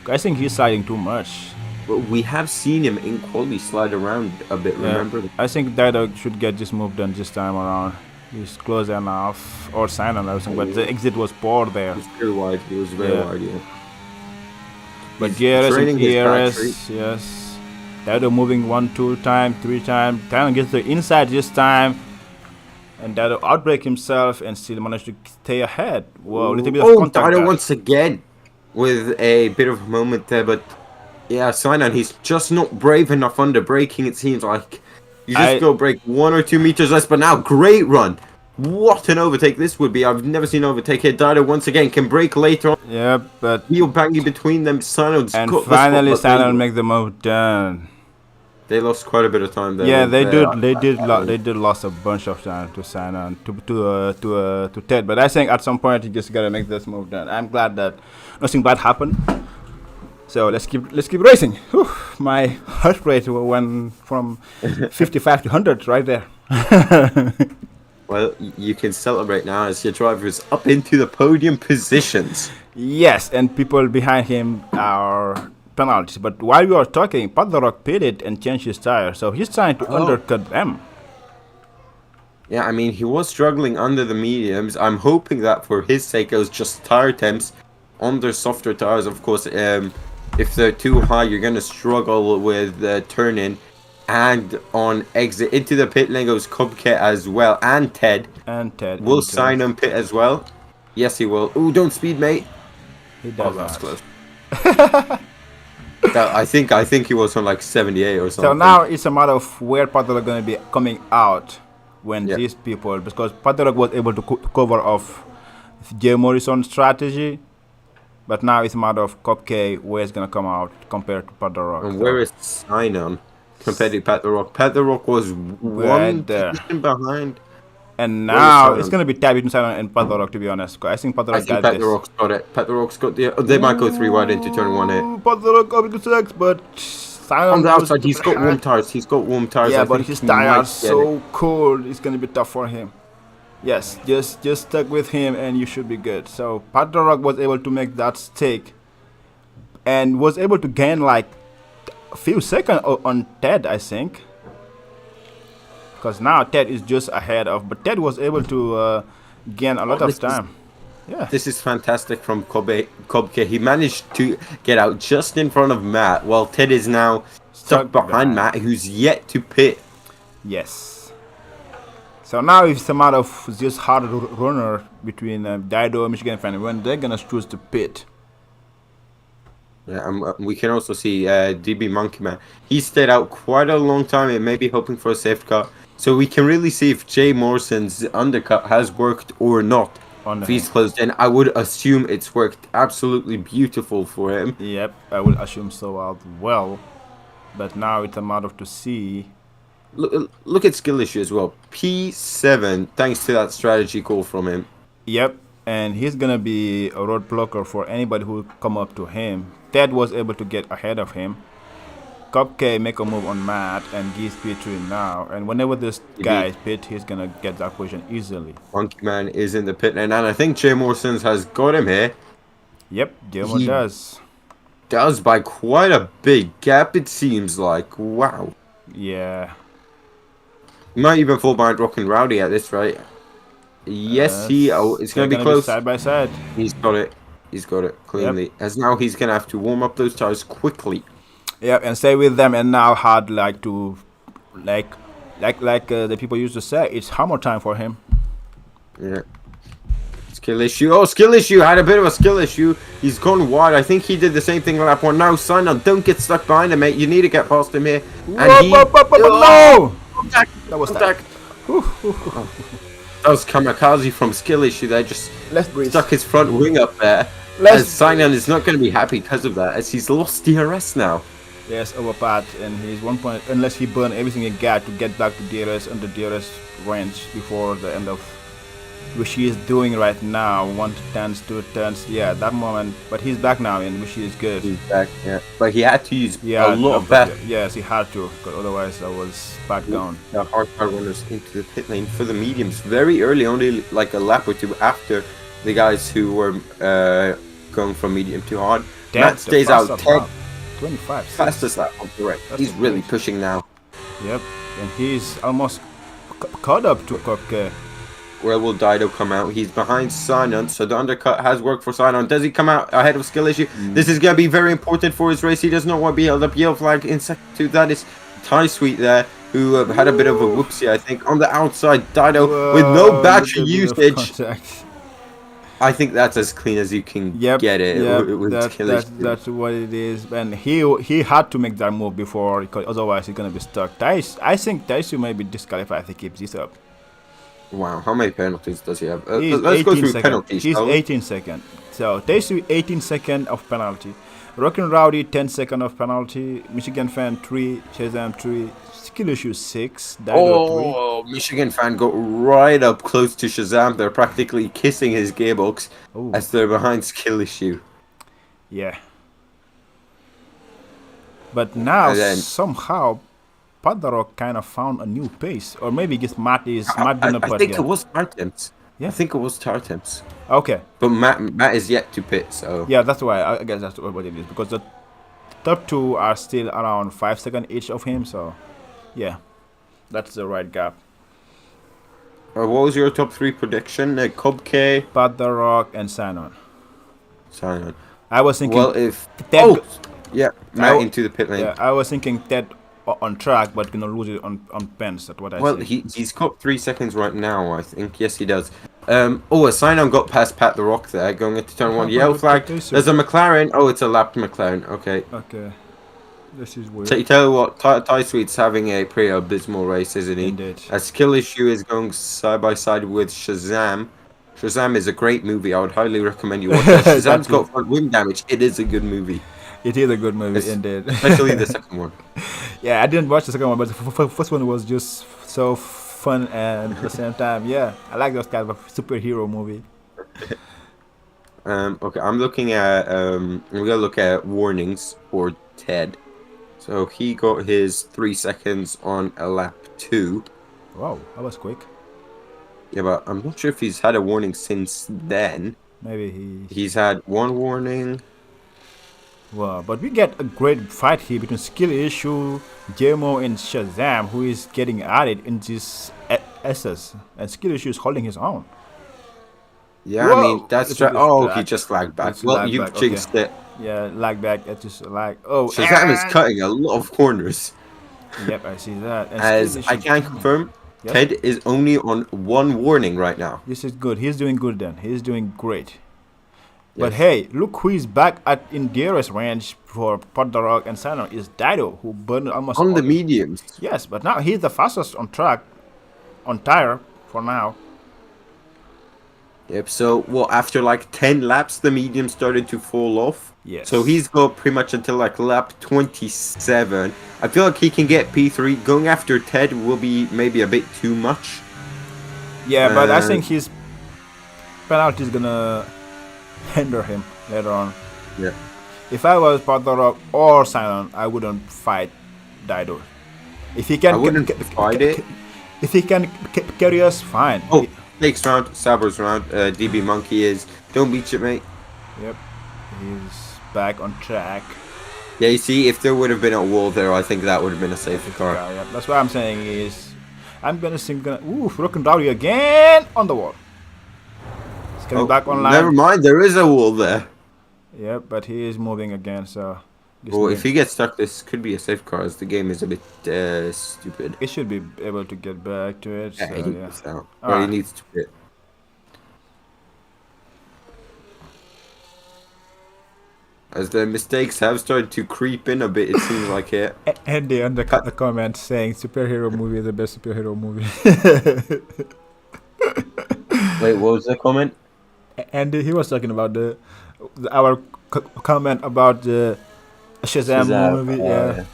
I think he's sliding too much. But we have seen him in quality slide around a bit. Yeah. Remember? I think Dido should get this move done this time around. He's close enough, or sign on everything, but the exit was poor there. He was very wide. He was very Yeah. wide. Yeah. But He's GRS and draining his ERS, battery. yes. Dido moving 1, 2 times, 3 times. Talon gets the inside this time. And Dido outbreak himself and still managed to stay ahead. Whoa, a little bit of Oh, contact Dido there. once again with a bit of a moment there, but yeah, Sinon, he's just not brave enough under braking, it seems like. You just go brake 1 or 2 meters less, but now great run. What an overtake this would be. I've never seen an overtake here. Dido once again can brake later on. Yeah, but Heel banging between them. Sinon's and got the finally spot, but Sinon make the move done. they lost quite a bit of time there. Yeah, with, they did lost a bunch of time to Sinon to Ted. But I think at some point you just gotta make this move done. I'm glad that nothing bad happened. So let's keep racing. Whew, my heart rate went from 55 to 100 right there. Well, you can celebrate now as your driver is up into the podium positions. Yes, and people behind him are penalties. But while we are talking, Pat the Rock pitted and changed his tire, so he's trying to undercut them. Yeah, I mean, he was struggling under the mediums. I'm hoping that for his sake, it was just tire temps on their softer tires. Of course, if they're too high, you're going to struggle with turning. And on exit into the pit lane goes Cupcake as well, and Ted. And Ted Will and Ted. Sinon pit as well? Yes, he will. Ooh, don't speed, mate. He Oh, does that's that. close. I think he was on like 78 or something. So now it's a matter of where Padlock is going to be coming out when Yeah. these people, because Padlock was able to cover off Jay Morrison's strategy, but now it's a matter of Cupcake where it's going to come out compared to Padlock. And where is Sinon? compared to Pat the Rock. Pat the Rock was one there. position behind. And What was now Simon? it's gonna be tied between Simon and Pat the Rock, to be honest. 'Cause I think Pat the I Rock think got Pat this. the Rock's got it. Pat the Rock's got the. They might go 3 wide into turn 1 here. Ooh, Pat the Rock up to 6, but Simon On the goes outside, to he's got back. warm tires. He's got warm tires. Yeah, I but think his he might tires get so it. cold. It's gonna be tough for him. Yes, just stuck with him, and you should be good. So Pat the Rock was able to make that stake, and was able to gain like a few seconds on Ted, I think. Because now Ted is just ahead of, but Ted was able to gain a lot of time. Yeah. This is fantastic from Kobke. He managed to get out just in front of Matt, while Ted is now stuck behind Matt, who's yet to pit. Yes. So now it's a matter of just hard runner between Dido and Michigan fan when they're gonna choose to pit. Yeah, we can also see DB Monkey Man. He stayed out quite a long time and maybe hoping for a safe cut. So we can really see if Jay Morrison's undercut has worked or not. If he's closed in, I would assume it's worked absolutely beautiful for him. Yep, I will assume so as well. But now it's a matter of to see. Look at skill issue as well. P7, thanks to that strategy call from him. Yep, and he's gonna be a road blocker for anybody who come up to him. Ted was able to get ahead of him. Cupcake make a move on Matt and gives P3 now. And whenever this guy is pit, he's gonna get that position easily. Monkey Man is in the pit lane, and I think Jay Morrison has got him here. Yep, Jamo does. Does by quite a big gap, it seems like. Wow. Yeah. He might even fall behind Rockin' Rowdy at this rate. Yes, it's going to be close. Side by side. He's got it. He's got it cleanly. As now he's going to have to warm up those tires quickly. Yep, and stay with them. And now hard like to, like the people used to say, it's hammer time for him. Yeah. Skill issue. Oh, skill issue. Had a bit of a skill issue. He's gone wide. I think he did the same thing lap 1. Now, sign on. Don't get stuck behind him, mate. You need to get past him here. And no! Contact. That was Contact. That was kamikaze from skill issue. They just stuck his front wing up there. As Signon is not going to be happy because of that, as he's lost DRS now. Yes, overpath, and he's 1 point. Unless he burned everything he got to get back to DRS under DRS range before the end of, which he is doing right now. 1 turns, 2 turns. Yeah, that moment. But he's back now, and which is good. He's back. Yeah, but he had to use a lot of back. Yes, he had to, because otherwise I was back down. The hard car runners into the pit lane for the mediums very early, only like a lap or two after the guys who were going from medium to hard. Matt stays out 10. 25. Fastest lap on the right. He's really pushing now. Yep, and he's almost caught up to Kopke. Where will Dido come out? He's behind Sinon, so the undercut has worked for Sinon. Does he come out ahead of skill issue? This is going to be very important for his race. He does not want to be held up. Yellow flag in second two. That is Ty Sweet there, who had a bit of a whoopsie, I think. On the outside, Dido with no battery usage. I think that's as clean as you can get it. That's what it is. And he had to make that move before, because otherwise he's gonna be stuck. I think Taisu may be disqualified if he keeps this up. Wow, how many penalties does he have? Let's go through penalties. He's 18 seconds. So Taisu 18 seconds of penalty. Rockin' Rowdy 10 seconds of penalty. Michigan fan 3. Shazam 3. Skill issue 6. Oh, Michigan fan got right up close to Shazam. They're practically kissing his gearbox as they're behind skill issue. Yeah. But now somehow Padarok kind of found a new pace, or maybe just Matt is Matt didn't put. I think it was Tartans. Yeah, I think it was Tartans. Okay. But Matt is yet to pit, so yeah, that's why I guess that's what it is, because the top two are still around 5 seconds each of him. So yeah, that's the right gap. What was your top 3 prediction? Cobke, Padarok, and Sinon. Sinon. I was thinking. Well, if Ted, Matt into the pit lane. Yeah, I was thinking Ted on track, but gonna lose it on pens. That's what I. Well, he's got 3 seconds right now, I think. Yes, he does. A Sinon got past Pat the Rock there, going into turn 1. Yellow flag. There's a McLaren. Oh, it's a lapped McLaren. Okay. Okay. This is weird. So you tell you what, Ty Sweet's having a pretty abysmal race, isn't he? Indeed. A skill issue is going side by side with Shazam. Shazam is a great movie. I would highly recommend you watch it. Shazam's got front wing damage. It is a good movie. It is a good movie, indeed. Especially the second one. Yeah, I didn't watch the second one, but the first one was just so fun and at the same time, yeah, I like those kind of superhero movie. Okay, I'm looking at we're gonna look at warnings for Ted. So he got his 3 seconds on a lap 2. Wow, that was quick. Yeah, but I'm not sure if he's had a warning since then. Maybe He's had 1 warning. Wow, but we get a great fight here between Skill Issue, Jemo, and Shazam, who is getting at it in this SS, and Skill Issue is holding his own. Yeah, Whoa! I mean that's It's right. just Oh, lag. he just lagged back. It's Well, lag you back, jinxed okay. it. Yeah, lag back. It's just like Shazam is and- cutting a lot of corners. Yep, I see that. And As Skill I Issue- can confirm, Yes? Ted is only on 1 warning right now. This is good. He's doing good then. He's doing great. But Yes. hey, look who is back in DRS range for Pot the Rock and Sino is Dido, who burned almost On the all- mediums. Yes, but now he's the fastest on track, on tire for now. Yep, so, well, after like 10 laps, the medium started to fall off. Yes. So he's got pretty much until like lap 27. I feel like he can get P3. Going after Ted will be maybe a bit too much. Yeah, but I Uh, think his penalty is gonna hinder him later on. Yeah. If I was Pot the Rock or Silent, I wouldn't fight Dido. If he can, I wouldn't fight it. If he can carry us, fine. Oh, next round, Saber's round. DB Monkey is, don't beat it, mate. Yep, he's back on track. Yeah, you see, if there would have been a wall there, I think that would have been a safer car. Yeah, yeah. That's what I'm saying is, I'm gonna sing. Ooh, Broken Rowdy again on the wall. He's coming back online. Never mind, there is a wall there. Yep, but he is moving again, so. just Well, need- if he gets stuck, this could be a safe car, as the game is a bit stupid. He should be able to get back to it. Yeah, So, he yeah. needs out. Or he Alright. needs to quit. As the mistakes have started to creep in a bit, it seems like it. Andy on the comment saying superhero movie is the best superhero movie. Wait, what was the comment? Andy, he was talking about our comment about the Shazam movie. Yeah.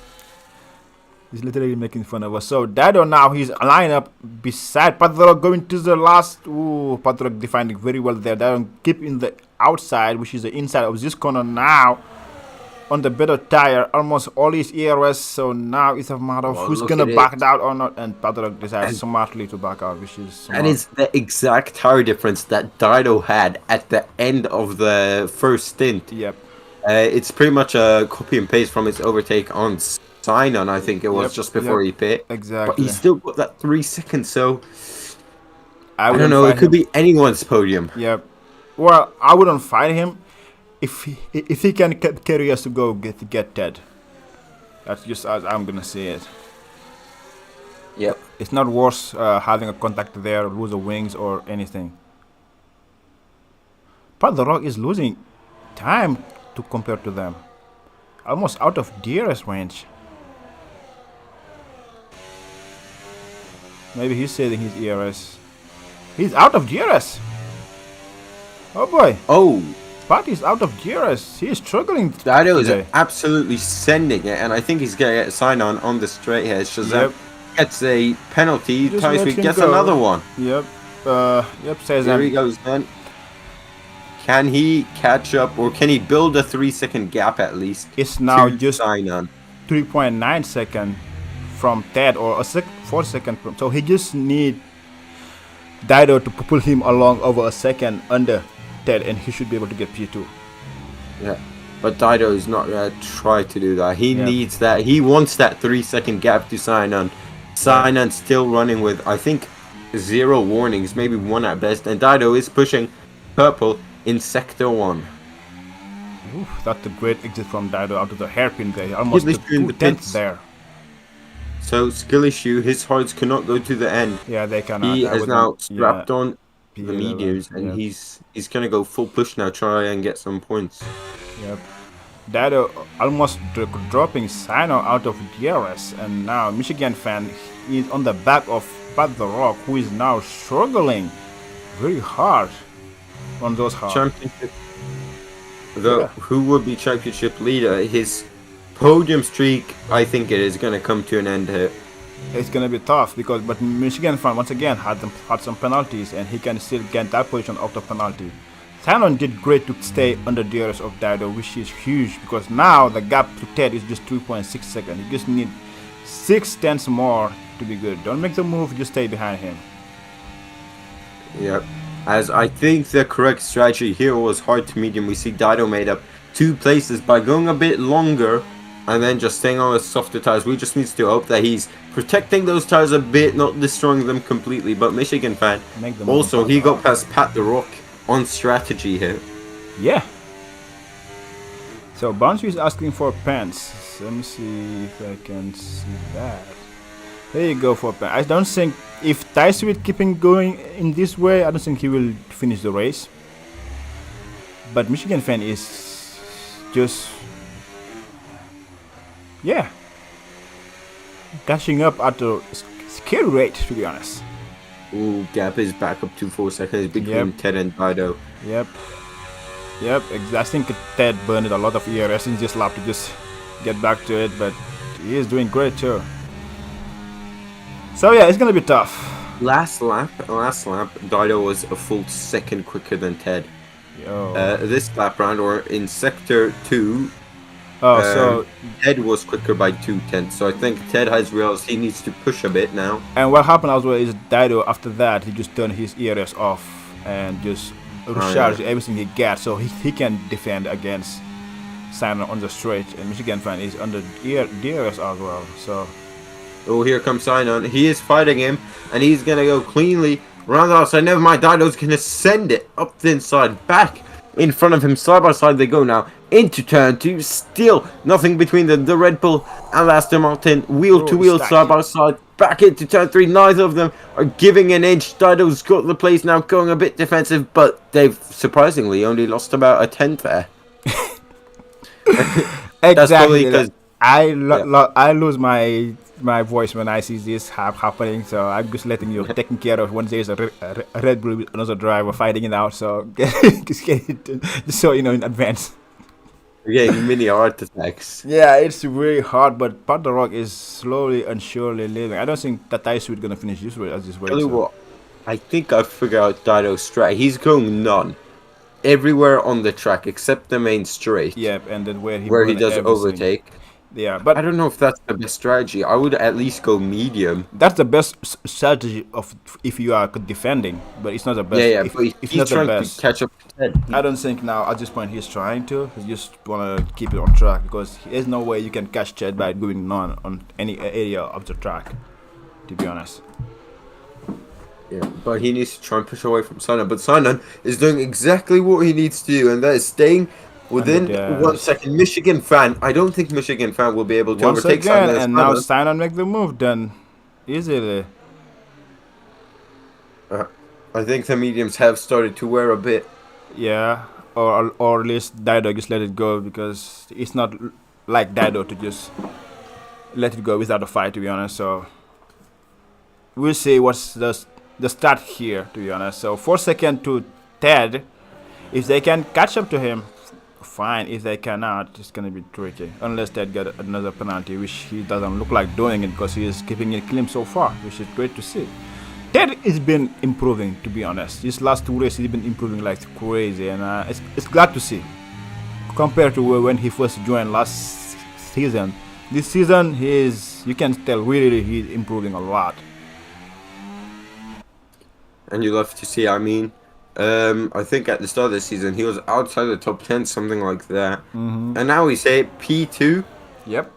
He's literally making fun of us. So Dido now he's lined up beside Padrock going to the last. Ooh, Padrock defining very well there. Dido keep in the outside, which is the inside of this corner now. On the better tire, almost all his ERS. So now it's a matter of Well, who's look gonna at back it. out or not. And Padrock decides smartly to back out, which is smart. And it's the exact tire difference that Dido had at the end of the first stint. Yep. It's pretty much a copy and paste from his overtake on Sinon, I think it was, Yep, just before he pit. Exactly. But he still got that 3 seconds, so I wouldn't don't know, fight it could him. be anyone's podium. Yep. Well, I wouldn't fight him if he can carry us to go get Ted. That's just as I'm gonna say it. Yep. It's not worth having a contact there, lose the wings or anything. But the Rock is losing time to compare to them. Almost out of DRS range. Maybe he's saving his ERS. He's out of DRS. Oh boy. Oh, Pat is out of DRS. He is struggling Dido is today. absolutely sending it, and I think he's going to get Sinon on the straight here. Shazam Yep. gets a penalty, Just let Ty him gets go. another one. Yep. Yep, says There he goes then. Can he catch up, or can he build a 3 second gap at least? It's now to just Sinon. 3.9 second from Ted or 4 second from. So he just need Dido to pull him along over a second under Ted and he should be able to get P2. Yeah. But Dido is not going to try to do that. He Yeah. needs that. He wants that 3 second gap to Sinon. Sinon still running with, I think, 0 warnings, maybe 1 at best. And Dido is pushing purple in sector 1. Oof, that's a great exit from Dido out of the hairpin there. Almost He's the in the 2/10 pits. there. So skill issue, his hearts cannot go to the end. Yeah, they cannot. He I is wouldn't- now strapped on the P11, mediums, and yeah. he's gonna go full push now, try and get some points. Yep. Dido almost dropping Sino out of DRS, and now Michigan fan is on the back of Pat the Rock, who is now struggling very hard on those hard. Championship. The Yeah. who would be championship leader? His podium streak, I think it is going to come to an end here. It's gonna be tough because, but Michigan fan once again had some penalties, and he can still get that position of the penalty. Simon did great to stay under the DRS of Dido, which is huge because now the gap to Ted is just 2.6 seconds. You just need 6/10 more to be good. Don't make the move, just stay behind him. Yep. As I think the correct strategy here was hard to medium. We see Dido made up 2 places by going a bit longer and then just staying on the softer tires. We just need to hope that he's protecting those tires a bit, not destroying them completely. But Michigan fan, also he got past Pat the Rock on strategy here. Yeah. So Bouncy is asking for pants. Let me see if I can see that. There you go for pants. I don't think if Tyson keeping going in this way, I don't think he will finish the race. But Michigan fan is just, yeah, catching up at a scary rate, to be honest. Ooh, gap is back up to 4 seconds between Yep. Ted and Dido. Yep. I think Ted burned a lot of ERS in this lap to just get back to it, but he is doing great too. So yeah, it's gonna be tough. Last lap, Dido was a full second quicker than Ted. Yo. This lap round, or in sector 2, So Ted was quicker by 2/10. So I think Ted has realized he needs to push a bit now. and what happened as well is Dido after that he just turned his ERS off and just recharged everything he got, so he can defend against Simon on the straight. And Michigan fan is under DRS as well. So Oh, here comes Sinon. He is fighting him, and he's gonna go cleanly around the outside. Never mind, Dido's gonna send it up the inside, back in front of him. Side by side they go now into turn 2. Still nothing between the Red Bull and Aston Martin. Wheel to wheel, side by side, back into turn 3. Neither of them are giving an inch. Dido's got the place now, going a bit defensive, but they've surprisingly only lost about a tenth there. exactly. I lose my voice when I see this happening, so I'm just letting you taking care of when there's a Red Bull with another driver fighting it out. So just get it, just so you know in advance. We're getting mini heart attacks. Yeah, it's really hard, but Pat the Rock is slowly and surely leaving. I don't think that Tyson is gonna finish this way as this way. Tell you what, I think I've figured out Dido's strat. He's going none everywhere on the track except the main straight. Yep, and then where he does overtake. Yeah, but I don't know if that's the best strategy. I would at least go medium. that's the best strategy of if you are defending, but it's not the best. Yeah, if, but it's he's not the trying best. to catch up to Ted. I don't think now at this point he's trying to. He just wanna keep it on track because there's no way you can catch Chad by going none on any area of the track. To be honest. Yeah, but he needs to try and push away from Sinon. But Sinon is doing exactly what he needs to do, and that is staying within 1 second. Michigan fan, I don't think Michigan fan will be able to Once overtake again, Sinon. and now Sinon make the move then easily. I think the mediums have started to wear a bit. Yeah, or at least Dido just let it go because it's not like Dido to just let it go without a fight. To be honest, so we'll see what's the start here. To be honest, so 4 seconds to Ted. If they can catch up to him, fine. If they cannot, it's gonna be tricky. Unless Ted got another penalty, which he doesn't look like doing it because he is keeping it clean so far, which is great to see. Ted has been improving, to be honest. These last 2 races, he's been improving like crazy, and it's glad to see. Compared to when he first joined last season, this season you can tell really he's improving a lot. And you love to see, I mean, I think at the start of the season he was outside the top 10, something like that. And now he's at P2. Yep.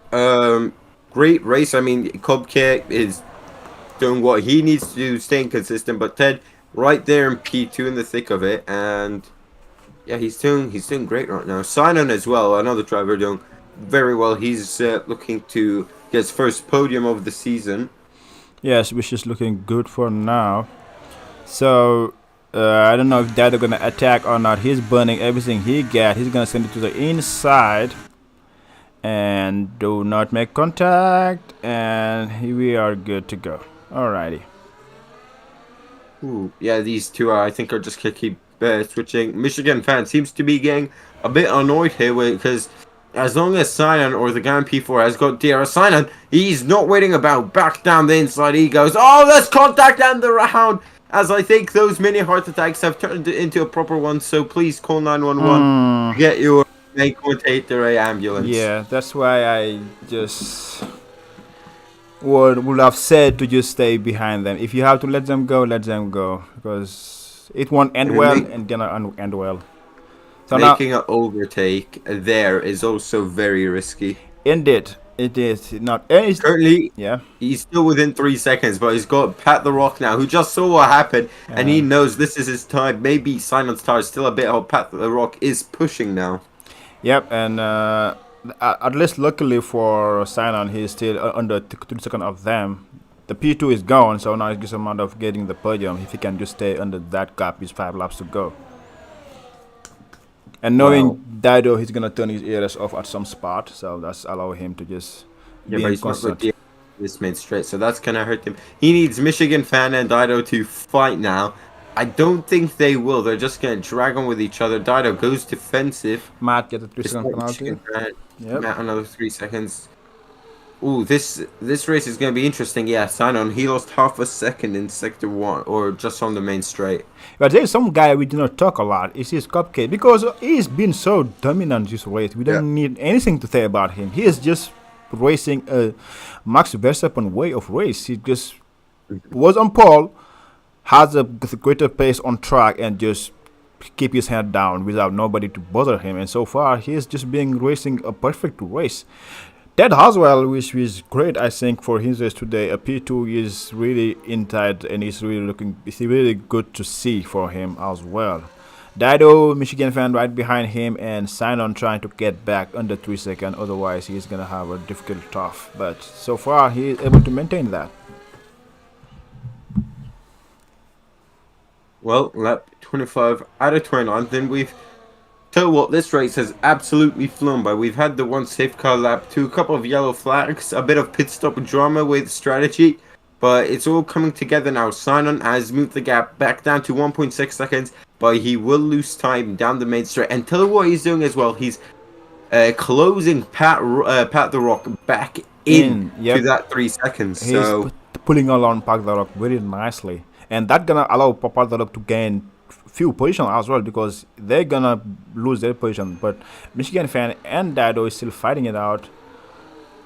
Great race. I mean, Cobcat is doing what he needs to do, staying consistent. But Ted, right there in P2 in the thick of it, and yeah, he's doing great right now. Sinon as well, another driver doing very well. He's looking to get his first podium of the season. Yes, which is looking good for now. So I don't know if Dido gonna attack or not. He's burning everything he got. He's gonna send it to the inside and do not make contact, and here we are good to go. Alrighty. Ooh, yeah, these two I think are just gonna keep switching. Michigan fan seems to be getting a bit annoyed here because as long as Sinon or the guy in P4 has got DRS Sinon, he's not waiting about. Back down the inside he goes. Oh, let's contact end the round. As I think those mini heart attacks have turned into a proper one. So please call 911 to get your main commentator a ambulance. Yeah, that's why I just would have said to just stay behind them. If you have to let them go, because it won't end well and then end well. So making now, an overtake there is also very risky. indeed, it is not. Currently, Yeah, he's still within 3 seconds, but he's got Pat the Rock now, who just saw what happened, and he knows this is his time. Maybe Sinon's Star is still a bit how Pat the Rock is pushing now. yep, and at least luckily for Sinon, he's still under 2 seconds of them. The P2 is gone, so now it's just a matter of getting the podium. If he can just stay under that gap, he's 5 laps to go. And knowing Dido, he's gonna turn his ears off at some spot, so that's allow him to just be in constant. This made straight, so that's gonna hurt him. He needs Michigan Fan and Dido to fight now. I don't think they will. They're just gonna drag on with each other. Dido goes defensive. Matt get a 3-second penalty. Yep. Matt another 3 seconds. Ooh, this race is gonna be interesting. Yeah, Sinon, he lost half a second in sector 1, or just on the main straight. But there's some guy we do not talk a lot. It's his Cupcake, because he's been so dominant this race. We don't need anything to say about him. He is just racing a Max Verstappen way of race. He just was on pole, has a greater pace on track, and just keep his head down without nobody to bother him. And so far, he is just being racing a perfect race. Ted Haswell, which is great, I think, for his race today. A P2 is really inside, and it's really good to see for him as well. Dido, Michigan Fan right behind him, and Sinon trying to get back under 3 seconds. Otherwise, he's gonna have a difficult tough. But so far, he is able to maintain that. Well, lap 25 out of 29. Then we've tell what, this race has absolutely flown by. We've had the 1 safe car lap, 2 couple of yellow flags, a bit of pit stop drama with strategy, but it's all coming together now. Sinon has moved the gap back down to 1.6 seconds, but he will lose time down the main straight. And tell what he's doing as well, he's closing Pat the Rock back in to that 3 seconds. He's pulling along Pat the Rock very nicely, and that's gonna allow Pat the Rock to gain few position as well, because they're gonna lose their position. But Michigan Fan and Dido is still fighting it out,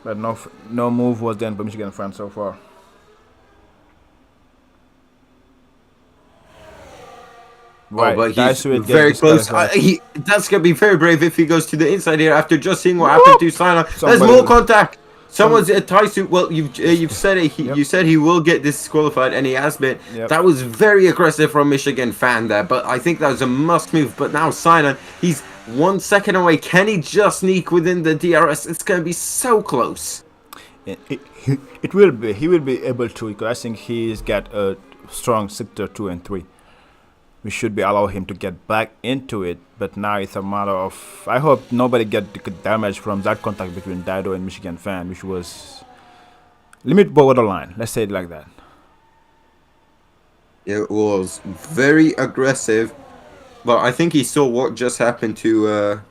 but no move was done by Michigan Fan so far. Right, but he's very close. That's gonna be very brave if he goes to the inside here after just seeing what happened to Sinon. There's more contact. Someone's Taisu. Well, you've said it. You said he will get disqualified, and he has been. That was very aggressive from Michigan Fan there, but I think that was a must move. But now Sinon, he's 1 second away. Can he just sneak within the DRS? It's gonna be so close. It will be. He will be able to, because I think he's got a strong sector 2 and 3. We should be allow him to get back into it, but now it's a matter of, I hope nobody get damage from that contact between Dido and Michigan Fan, which was limit borderline. Let's say it like that. It was very aggressive, but I think he saw what just happened to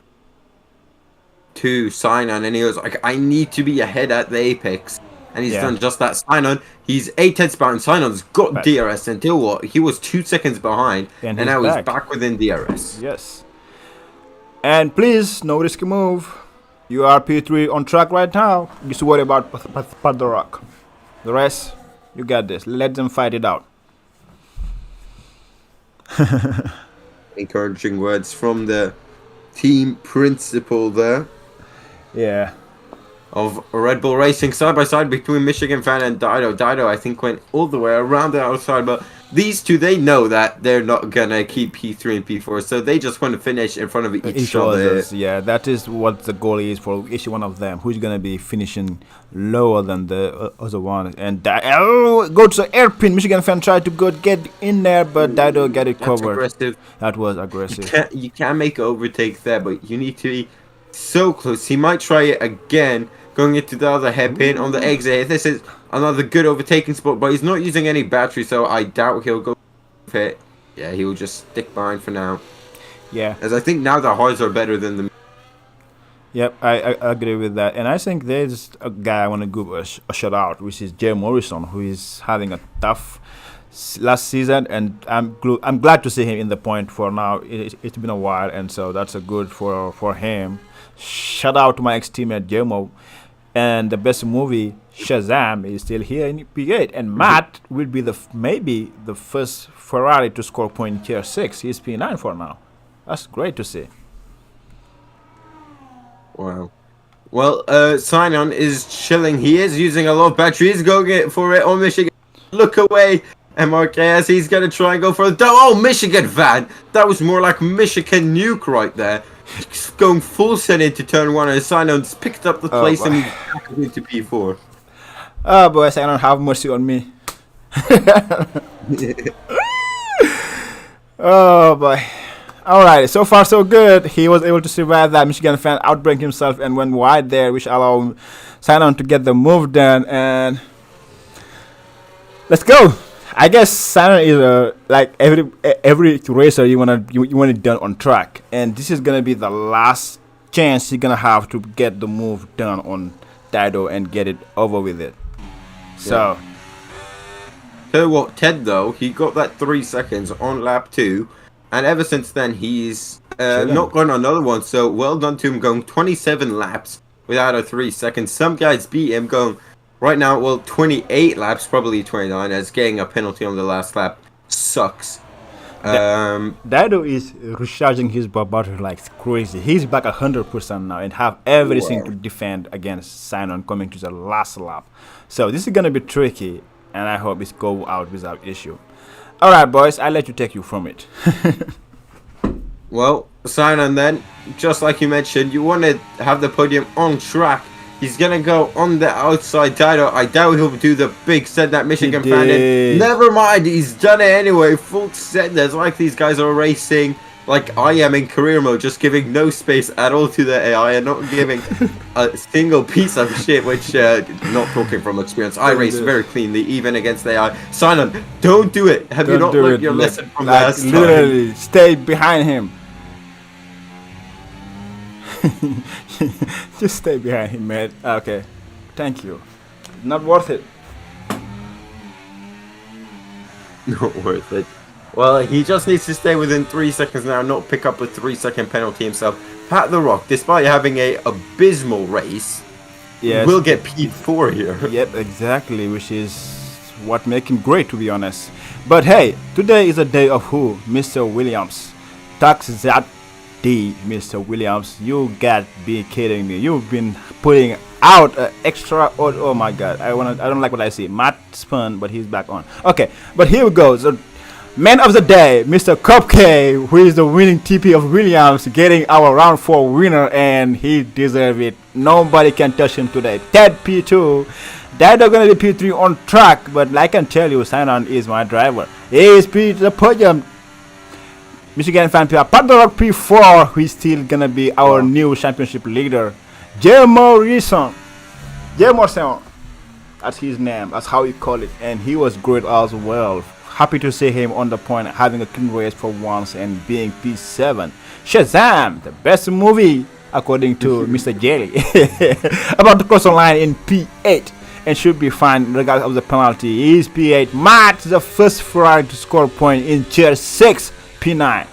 Sinon, and he was like, I need to be ahead at the apex. And he's done just that. Sinon, he's 8 tenths behind. Sinon's got DRS until what? He was 2 seconds behind, and now he's back within DRS. Yes. And please, no risky move. You are P3 on track right now. Just worry about Pat the Rock. The rest, you got this. Let them fight it out. Encouraging words from the team principal there. Yeah. Of Red Bull Racing, side by side between Michigan Fan and Dido. Dido, I think, went all the way around the outside, but these two, they know that they're not gonna keep P3 and P4, so they just want to finish in front of each other. Yeah, that is what the goal is for each one of them. Who's gonna be finishing lower than the other one? And go to the airpin. Michigan Fan tried to get in there, but Dido got it covered. Aggressive. That was aggressive. You can't make an overtake there, but you need to be so close. He might try it again, going into the other hairpin on the exit. This is another good overtaking spot, but he's not using any battery, so I doubt he'll go with it. Yeah, he will just stick behind for now. Yeah. As I think now the hards are better than the... Yep, I agree with that. And I think there's a guy I want to give a shout out, which is Jay Morrison, who is having a tough last season, and I'm glad to see him in the point for now. It's been a while, and so that's a good for him. Shout out to my ex-teammate Jemo, and the best movie Shazam is still here in P8, and Matt will be maybe the first Ferrari to score point in tier 6. He's P9 for now. That's great to see. Wow. Well, Sinon is chilling. He is using a lot of batteries. Going for it on Michigan. Look away. MRKS, he's going to try and go for the... Oh, Michigan van. That was more like Michigan nuke right there. Going full send into turn 1, and Sinon's picked up the place and he's back into P4. Oh, boy, Sinon, have mercy on me. Oh, boy. Alright, so far so good. He was able to survive that Michigan fan, outbreak himself, and went wide there, which allowed Sinon to get the move done. And let's go. I guess Sinon is like every racer you want it done on track, and this is gonna be the last chance you're gonna have to get the move done on Dido and get it over with it. So, Tell you what, Ted though, he got that 3 seconds on lap 2. And ever since then, he's not gone another one. So well done to him, going 27 laps without a 3 seconds. Some guys beat him going right now, well, 28 laps, probably 29, as getting a penalty on the last lap sucks. Dido is recharging his battery like crazy. He's back 100% now and have everything to defend against Sinon coming to the last lap. So this is gonna be tricky, and I hope it's go out without issue. Alright, boys, I'll let you take you from it. Well, Sinon then, just like you mentioned, you want to have the podium on track. He's going to go on the outside Dido. I doubt he'll do the big set that Michigan fan did. Never mind, he's done it anyway. Full set. There's like these guys are racing like I am in career mode, just giving no space at all to the AI and not giving a single piece of shit, which, not talking from experience, I race very cleanly, even against the AI. Sinon, don't do it. Have you not learned your lesson from last time? Literally, stay behind him. Just stay behind him, man. Okay, thank you. Not worth it. Not worth it. Well, he just needs to stay within 3 seconds now, not pick up a 3-second penalty himself. Pat the Rock, despite having a abysmal race, will get P4 here. Yep, exactly, which is what makes him great, to be honest. But hey, today is a day of who? Mr. Williams. Tax that D, Mr. Williams. You got be kidding me. You've been putting out extra. Oh my God, I don't like what I see. Matt spun, but he's back on. Okay, but here we go. So, man of the day, Mr. Cupcake, who is the winning TP of Williams, getting our round 4 winner, and he deserves it. Nobody can touch him today. Ted P2. Dido gonna be P3 on track, but I can tell you, Sinon is my driver. He's P the podium. Michigan fan Pat the Rock P4, who is still gonna be our new championship leader. Jalle Boy. That's his name. That's how we call it, and he was great as well. Happy to see him on the point, having a clean race for once and being P7. Shazam, the best movie according to Mr. Jalle. About to cross the line in P8 and should be fine regardless of the penalty. He's P8. Matt, the first Ferrari to score point in tier 6, P9.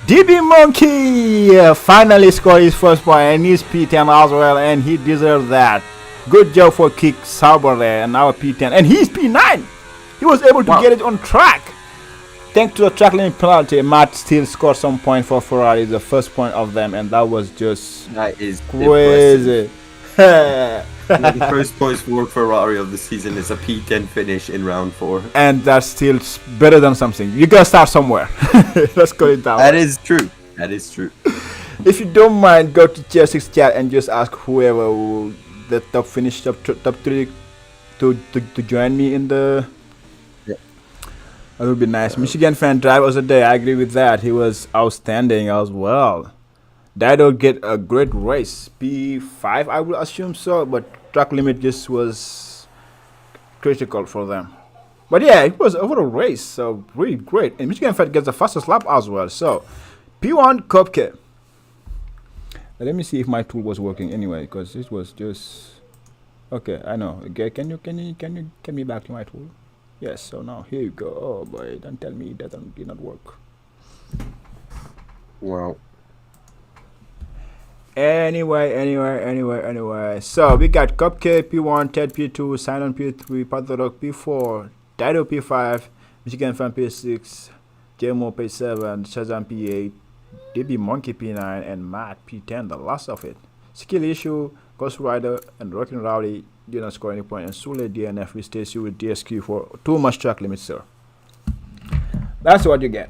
DB Monkey finally scored his first point and he's P10 as well, and he deserves that. Good job for Kick Sauber there, and now P10, and he's P9. He was able to get it on track. Thanks to the track limit penalty, Matt still scored some point for Ferrari, the first point of them, and that was just crazy. The first points for Ferrari of the season is a P10 finish in round 4. And that's still better than something. You gotta start somewhere. Let's call it down. That is true. That is true. If you don't mind, go to tier 6 chat and just ask whoever the top 3 to join me in the... That would be nice. Michigan fan driver of the day. I agree with that. He was outstanding as well. Dido get a great race. P5, I would assume so, but track limit just was critical for them. But yeah, it was overall race, so really great. And Michigan fan gets the fastest lap as well. So P1 Cupcake. Let me see if my tool was working anyway, because it was just okay. I know. Okay, can you get me back to my tool? Yes. So now here you go. Oh boy! Don't tell me that did not work. Wow. Anyway. So we got Cupcake P1, Ted P2, Silent P3, Patholock P4, Dido P5, Michigan Fan P6, JMO P7, Shazam P8, DB Monkey P9, and Matt P10, the last of it. Skill Issue, Ghost Rider, and Rockin' Rowdy did not score any point, and Sule DNF with Stacy with DSQ for too much track limit, sir. That's what you get.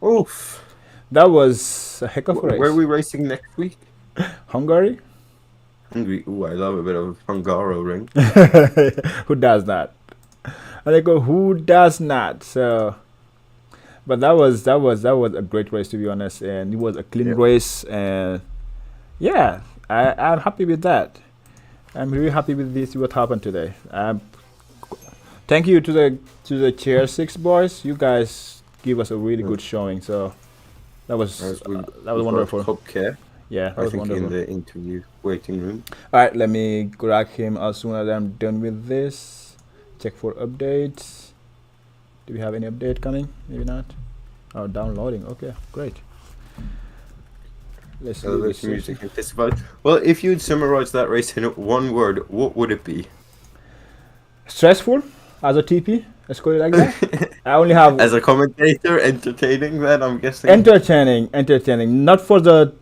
Oof. That was a heck of a race. Where are we racing next week? Hungary? Hungary. Ooh, I love a bit of Hungaro ring. Who does that? And they go, who does not? So, but that was a great race, to be honest, and it was a clean race, and yeah, I'm happy with that. I'm really happy with this. What happened today? Thank you to the Chair 6 boys. You guys give us a really good showing. So that was wonderful. Cupcake. Yeah, that I was think wonderful. in the interview waiting room. All right, let me grab him as soon as I'm done with this. Check for updates. Do we have any update coming? Maybe not. Oh, downloading. Okay, great. Let's see. Music and festival. Well, if you'd summarize that race in one word, what would it be? Stressful as a TP. Let's call it like that. I only have As a commentator, entertaining. Then I'm guessing. entertaining. Not for the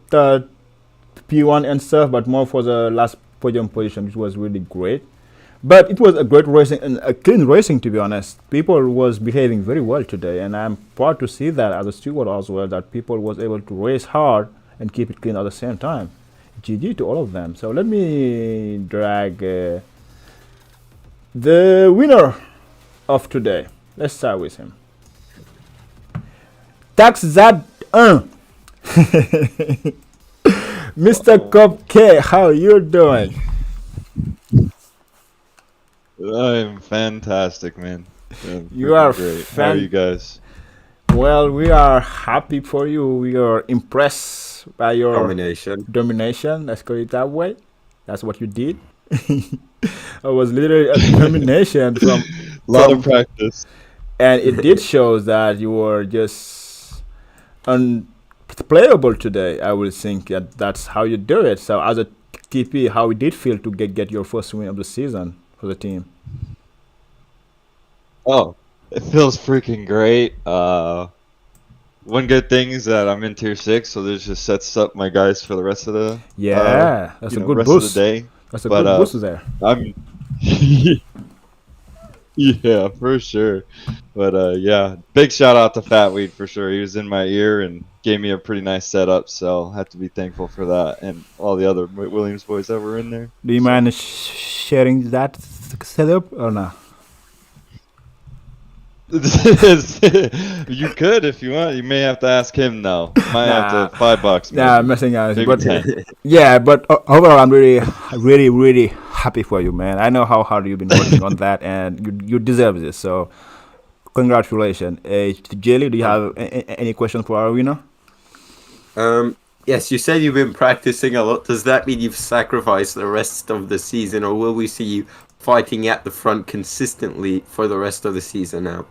P1 and stuff, but more for the last podium position, which was really great. But it was a great racing and a clean racing, to be honest. People was behaving very well today, and I'm proud to see that as a steward as well, that people was able to race hard and keep it clean at the same time. GG to all of them. So let me drag the winner of today. Let's start with him. Tax that Mr. Cupcake, how you doing? I'm fantastic, man. You are great. How are you guys? Well, we are happy for you. We are impressed by your domination. Let's call it that way. That's what you did. It was literally a domination from a lot of practice. And it did show that you were just unplayable today. I will think that's how you do it. So as a TP, how it did feel to get your first win of the season for the team? Oh, it feels freaking great. One good thing is that I'm in tier 6, so this just sets up my guys for the rest of the that's a good rest boost. Of the day. That's a good boost there. I'm yeah, for sure. But yeah, big shout out to Fatweed for sure. He was in my ear and gave me a pretty nice setup, so I have to be thankful for that, and all the other Williams boys that were in there. Do you mind sharing that setup or not? You could if you want. You may have to ask him though. Might have to $5. Nah, I'm messing around. Maybe But 10. yeah, but overall, I'm really happy for you, man. I know how hard you've been working on that, and you deserve this. So, congratulations. Jalle, do you have any questions for our winner? Yes, you said you've been practicing a lot. Does that mean you've sacrificed the rest of the season, or will we see you fighting at the front consistently for the rest of the season now?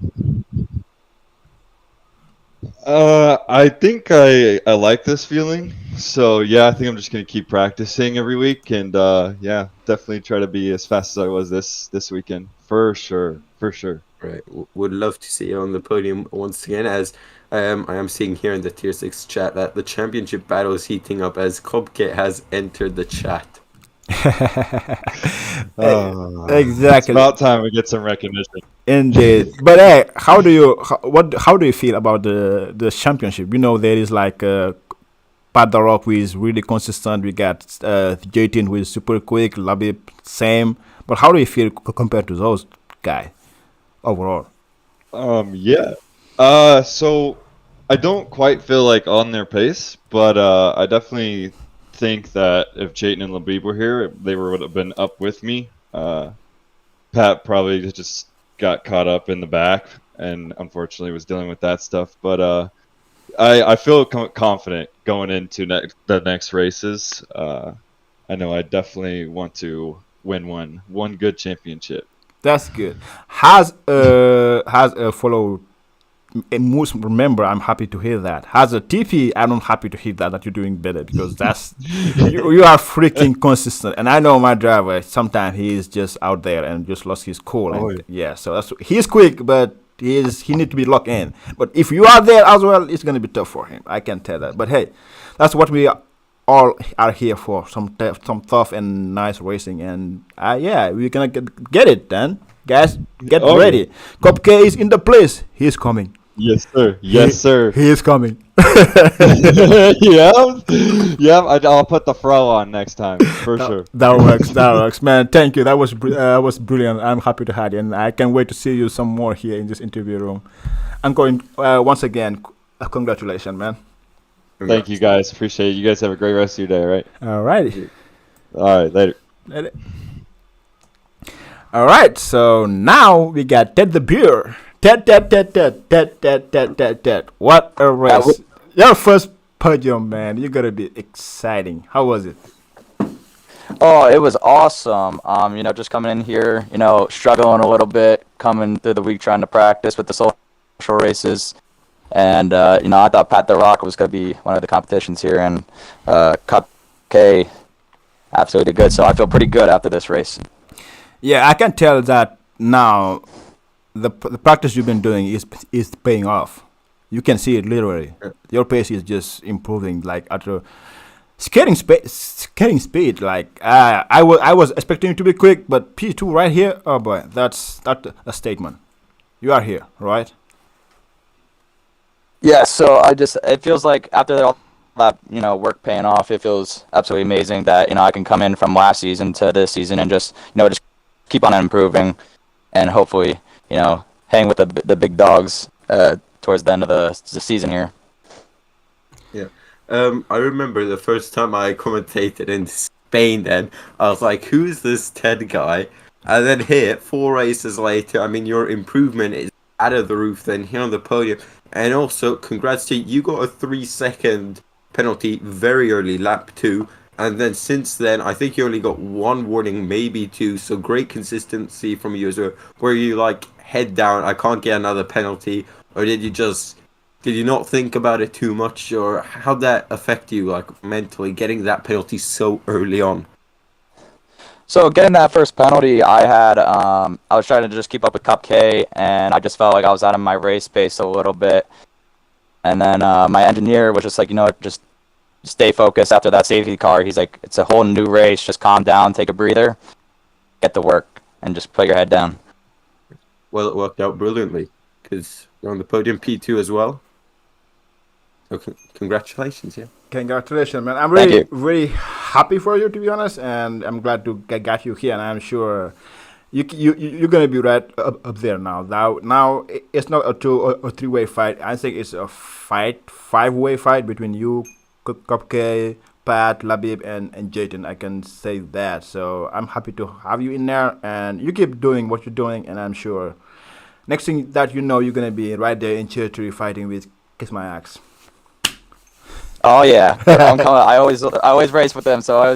I think I like this feeling. So yeah, I think I'm just gonna keep practicing every week, and yeah, definitely try to be as fast as I was this weekend for sure. Right, would love to see you on the podium once again, as I am seeing here in the tier 6 chat that the championship battle is heating up as Cupcake has entered the chat. Exactly. It's about time we get some recognition. Indeed. But hey, how do you feel about the championship? You know, there is like Pat the Rock, who is really consistent. We got J-Tin, who is super quick. Labib, same. But how do you feel compared to those guys overall? Yeah. So I don't quite feel like on their pace, but I definitely think that if Jayton and Labib were here, they would have been up with me. Pat probably just got caught up in the back and unfortunately was dealing with that stuff. But I feel confident going into the next races. I know I definitely want to win one good championship. That's good. Has a follow. And most remember, I'm happy to hear that. Has a TP, I'm happy to hear that you're doing better because that's you are freaking consistent. And I know my driver. Sometimes he is just out there and just lost his cool. And, yeah, so he's quick, but he need to be locked in. But if you are there as well, it's gonna be tough for him. I can tell that. But hey, that's what we all are here for. Some tough and nice racing. And yeah, we're gonna get it then. Guys, get ready. Cop K is in the place. He's coming. Yes, sir. Yes, sir. He is coming. Yeah. I'll put the fro on next time for sure. That works, man. Thank you. That was brilliant. I'm happy to have you, and I can't wait to see you some more here in this interview room. I'm going once again. Congratulations, man. Thank you, guys. Appreciate it. You guys have a great rest of your day. Right. All righty. All right. Later. All right, so now we got Ted the Beer. Ted. What a race. Your first podium, man. You gotta be exciting. How was it? Oh, it was awesome. Just coming in here, struggling a little bit, coming through the week trying to practice with the social races. And, I thought Pat the Rock was going to be one of the competitions here. And Cup K absolutely good. So I feel pretty good after this race. Yeah, I can tell that now the practice you've been doing is paying off. You can see it literally. Your pace is just improving, like at a skating speed. Like I was expecting you to be quick, but P2 right here, oh boy, that's a statement. You are here, right? Yeah, so it feels like after all that, work paying off, it feels absolutely amazing that, I can come in from last season to this season and just keep on improving and hopefully, hang with the big dogs towards the end of the season here. Yeah. I remember the first time I commentated in Spain then, I was like, who's this Ted guy? And then here, 4 races later, I mean, your improvement is out of the roof then, here on the podium. And also, congrats to you, you got a 3-second penalty very early, lap 2. And then since then, I think you only got 1 warning, maybe 2. So great consistency from you as well. Were you like, head down, I can't get another penalty? Or did you not think about it too much? Or how'd that affect you, like, mentally, getting that penalty so early on? So getting that first penalty, I was trying to just keep up with Cup K, and I just felt like I was out of my race pace a little bit. And then my engineer was just like, just stay focused after that safety car. He's like, it's a whole new race. Just calm down, take a breather, get to work, and just put your head down. Well, it worked out brilliantly because you're on the podium P2 as well. So congratulations, yeah. Congratulations, man. I'm really happy for you, to be honest, and I'm glad to get you here. And I'm sure you're gonna be right up there now. Now it's not a 2 or 3-way fight. I think it's a 5-way fight between you, Cupcake, Pat, Labib, and Jayton. I can say that. So I'm happy to have you in there, and you keep doing what you're doing. And I'm sure next thing that you know, you're gonna be right there in territory fighting with Kiss My Axe. Oh yeah, I'm coming. I always race with him, so I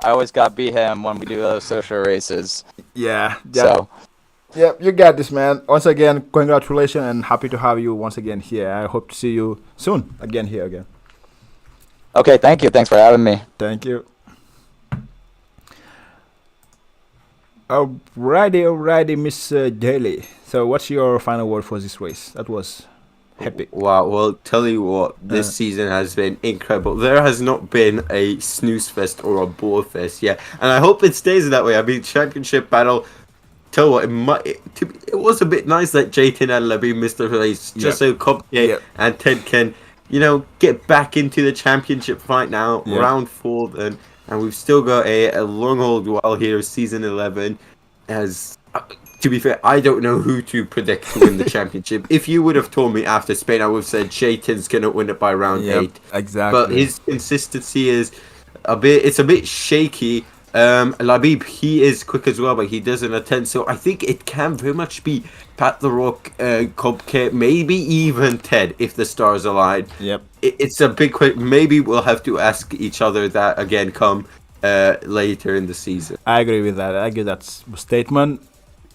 always gotta beat him when we do those social races. Yeah. So. Yeah, you got this, man. Once again, congratulations, and happy to have you once again here. I hope to see you soon here again. Okay, thank you. Thanks for having me. Thank you. Alrighty, Miss Jalle. So, what's your final word for this race? That was epic. Wow, well, tell you what, this season has been incredible. There has not been a snooze fest or a bore fest yet, and I hope it stays that way. I mean, championship battle, tell you what, it was a bit nice that Jayton and Labib missed the race, just so Kopke and Ted can, get back into the championship fight now, round 4 then, and we've still got a long old while here, season 11, as... To be fair, I don't know who to predict to win the championship. If you would have told me after Spain, I would have said Jayton's going to win it by round 8. Exactly. But his consistency is a bit shaky. Labib, he is quick as well, but he doesn't attend. So I think it can very much be Pat the Rock, Copcare, maybe even Ted if the stars align. Yep. It's a big question. Maybe we'll have to ask each other that again come later in the season. I agree with that. I agree that statement.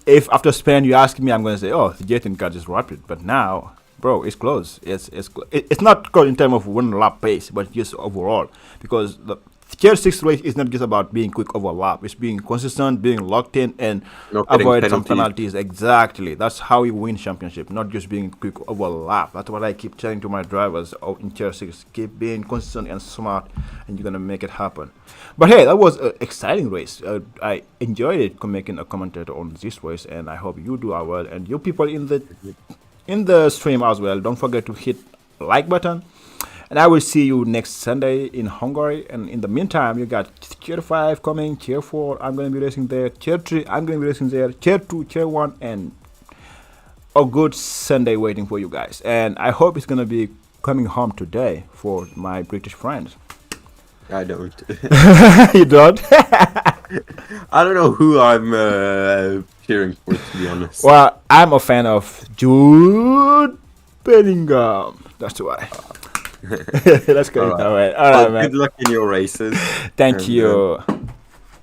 If after Spain you ask me, I'm going to say, oh, the Jayton got just wrapped it. But now, bro, it's close. It's not close in terms of one lap pace, but just overall. Because the tier 6 race is not just about being quick over lap. It's being consistent, being locked in, and Not getting avoid some penalties. penalties. Exactly. That's how you win championship, not just being quick over lap. That's what I keep telling to my drivers out in tier 6. Keep being consistent and smart, and you're going to make it happen. But hey, that was an exciting race. I enjoyed it making a commentator on this race, and I hope you do as well. And you people in the stream as well, don't forget to hit like button. And I will see you next Sunday in Hungary. And in the meantime, you got tier 5 coming, tier 4, I'm going to be racing there, tier 3, I'm going to be racing there, tier 2, tier 1, and a good Sunday waiting for you guys. And I hope it's going to be coming home today for my British friends. I don't. You don't? I don't know who I'm cheering for, to be honest. Well, I'm a fan of Jude Bellingham. That's why. Let's go. All right, Well, man. good luck in your races. Thank And, you.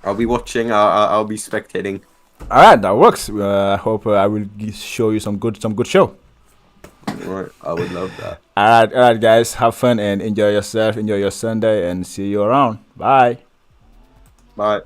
I'll be watching. I'll be spectating. All right, that works. I hope I will show you some good show. Right, I would love that. All right, guys. Have fun and enjoy yourself. Enjoy your Sunday, and see you around. Bye. Bye.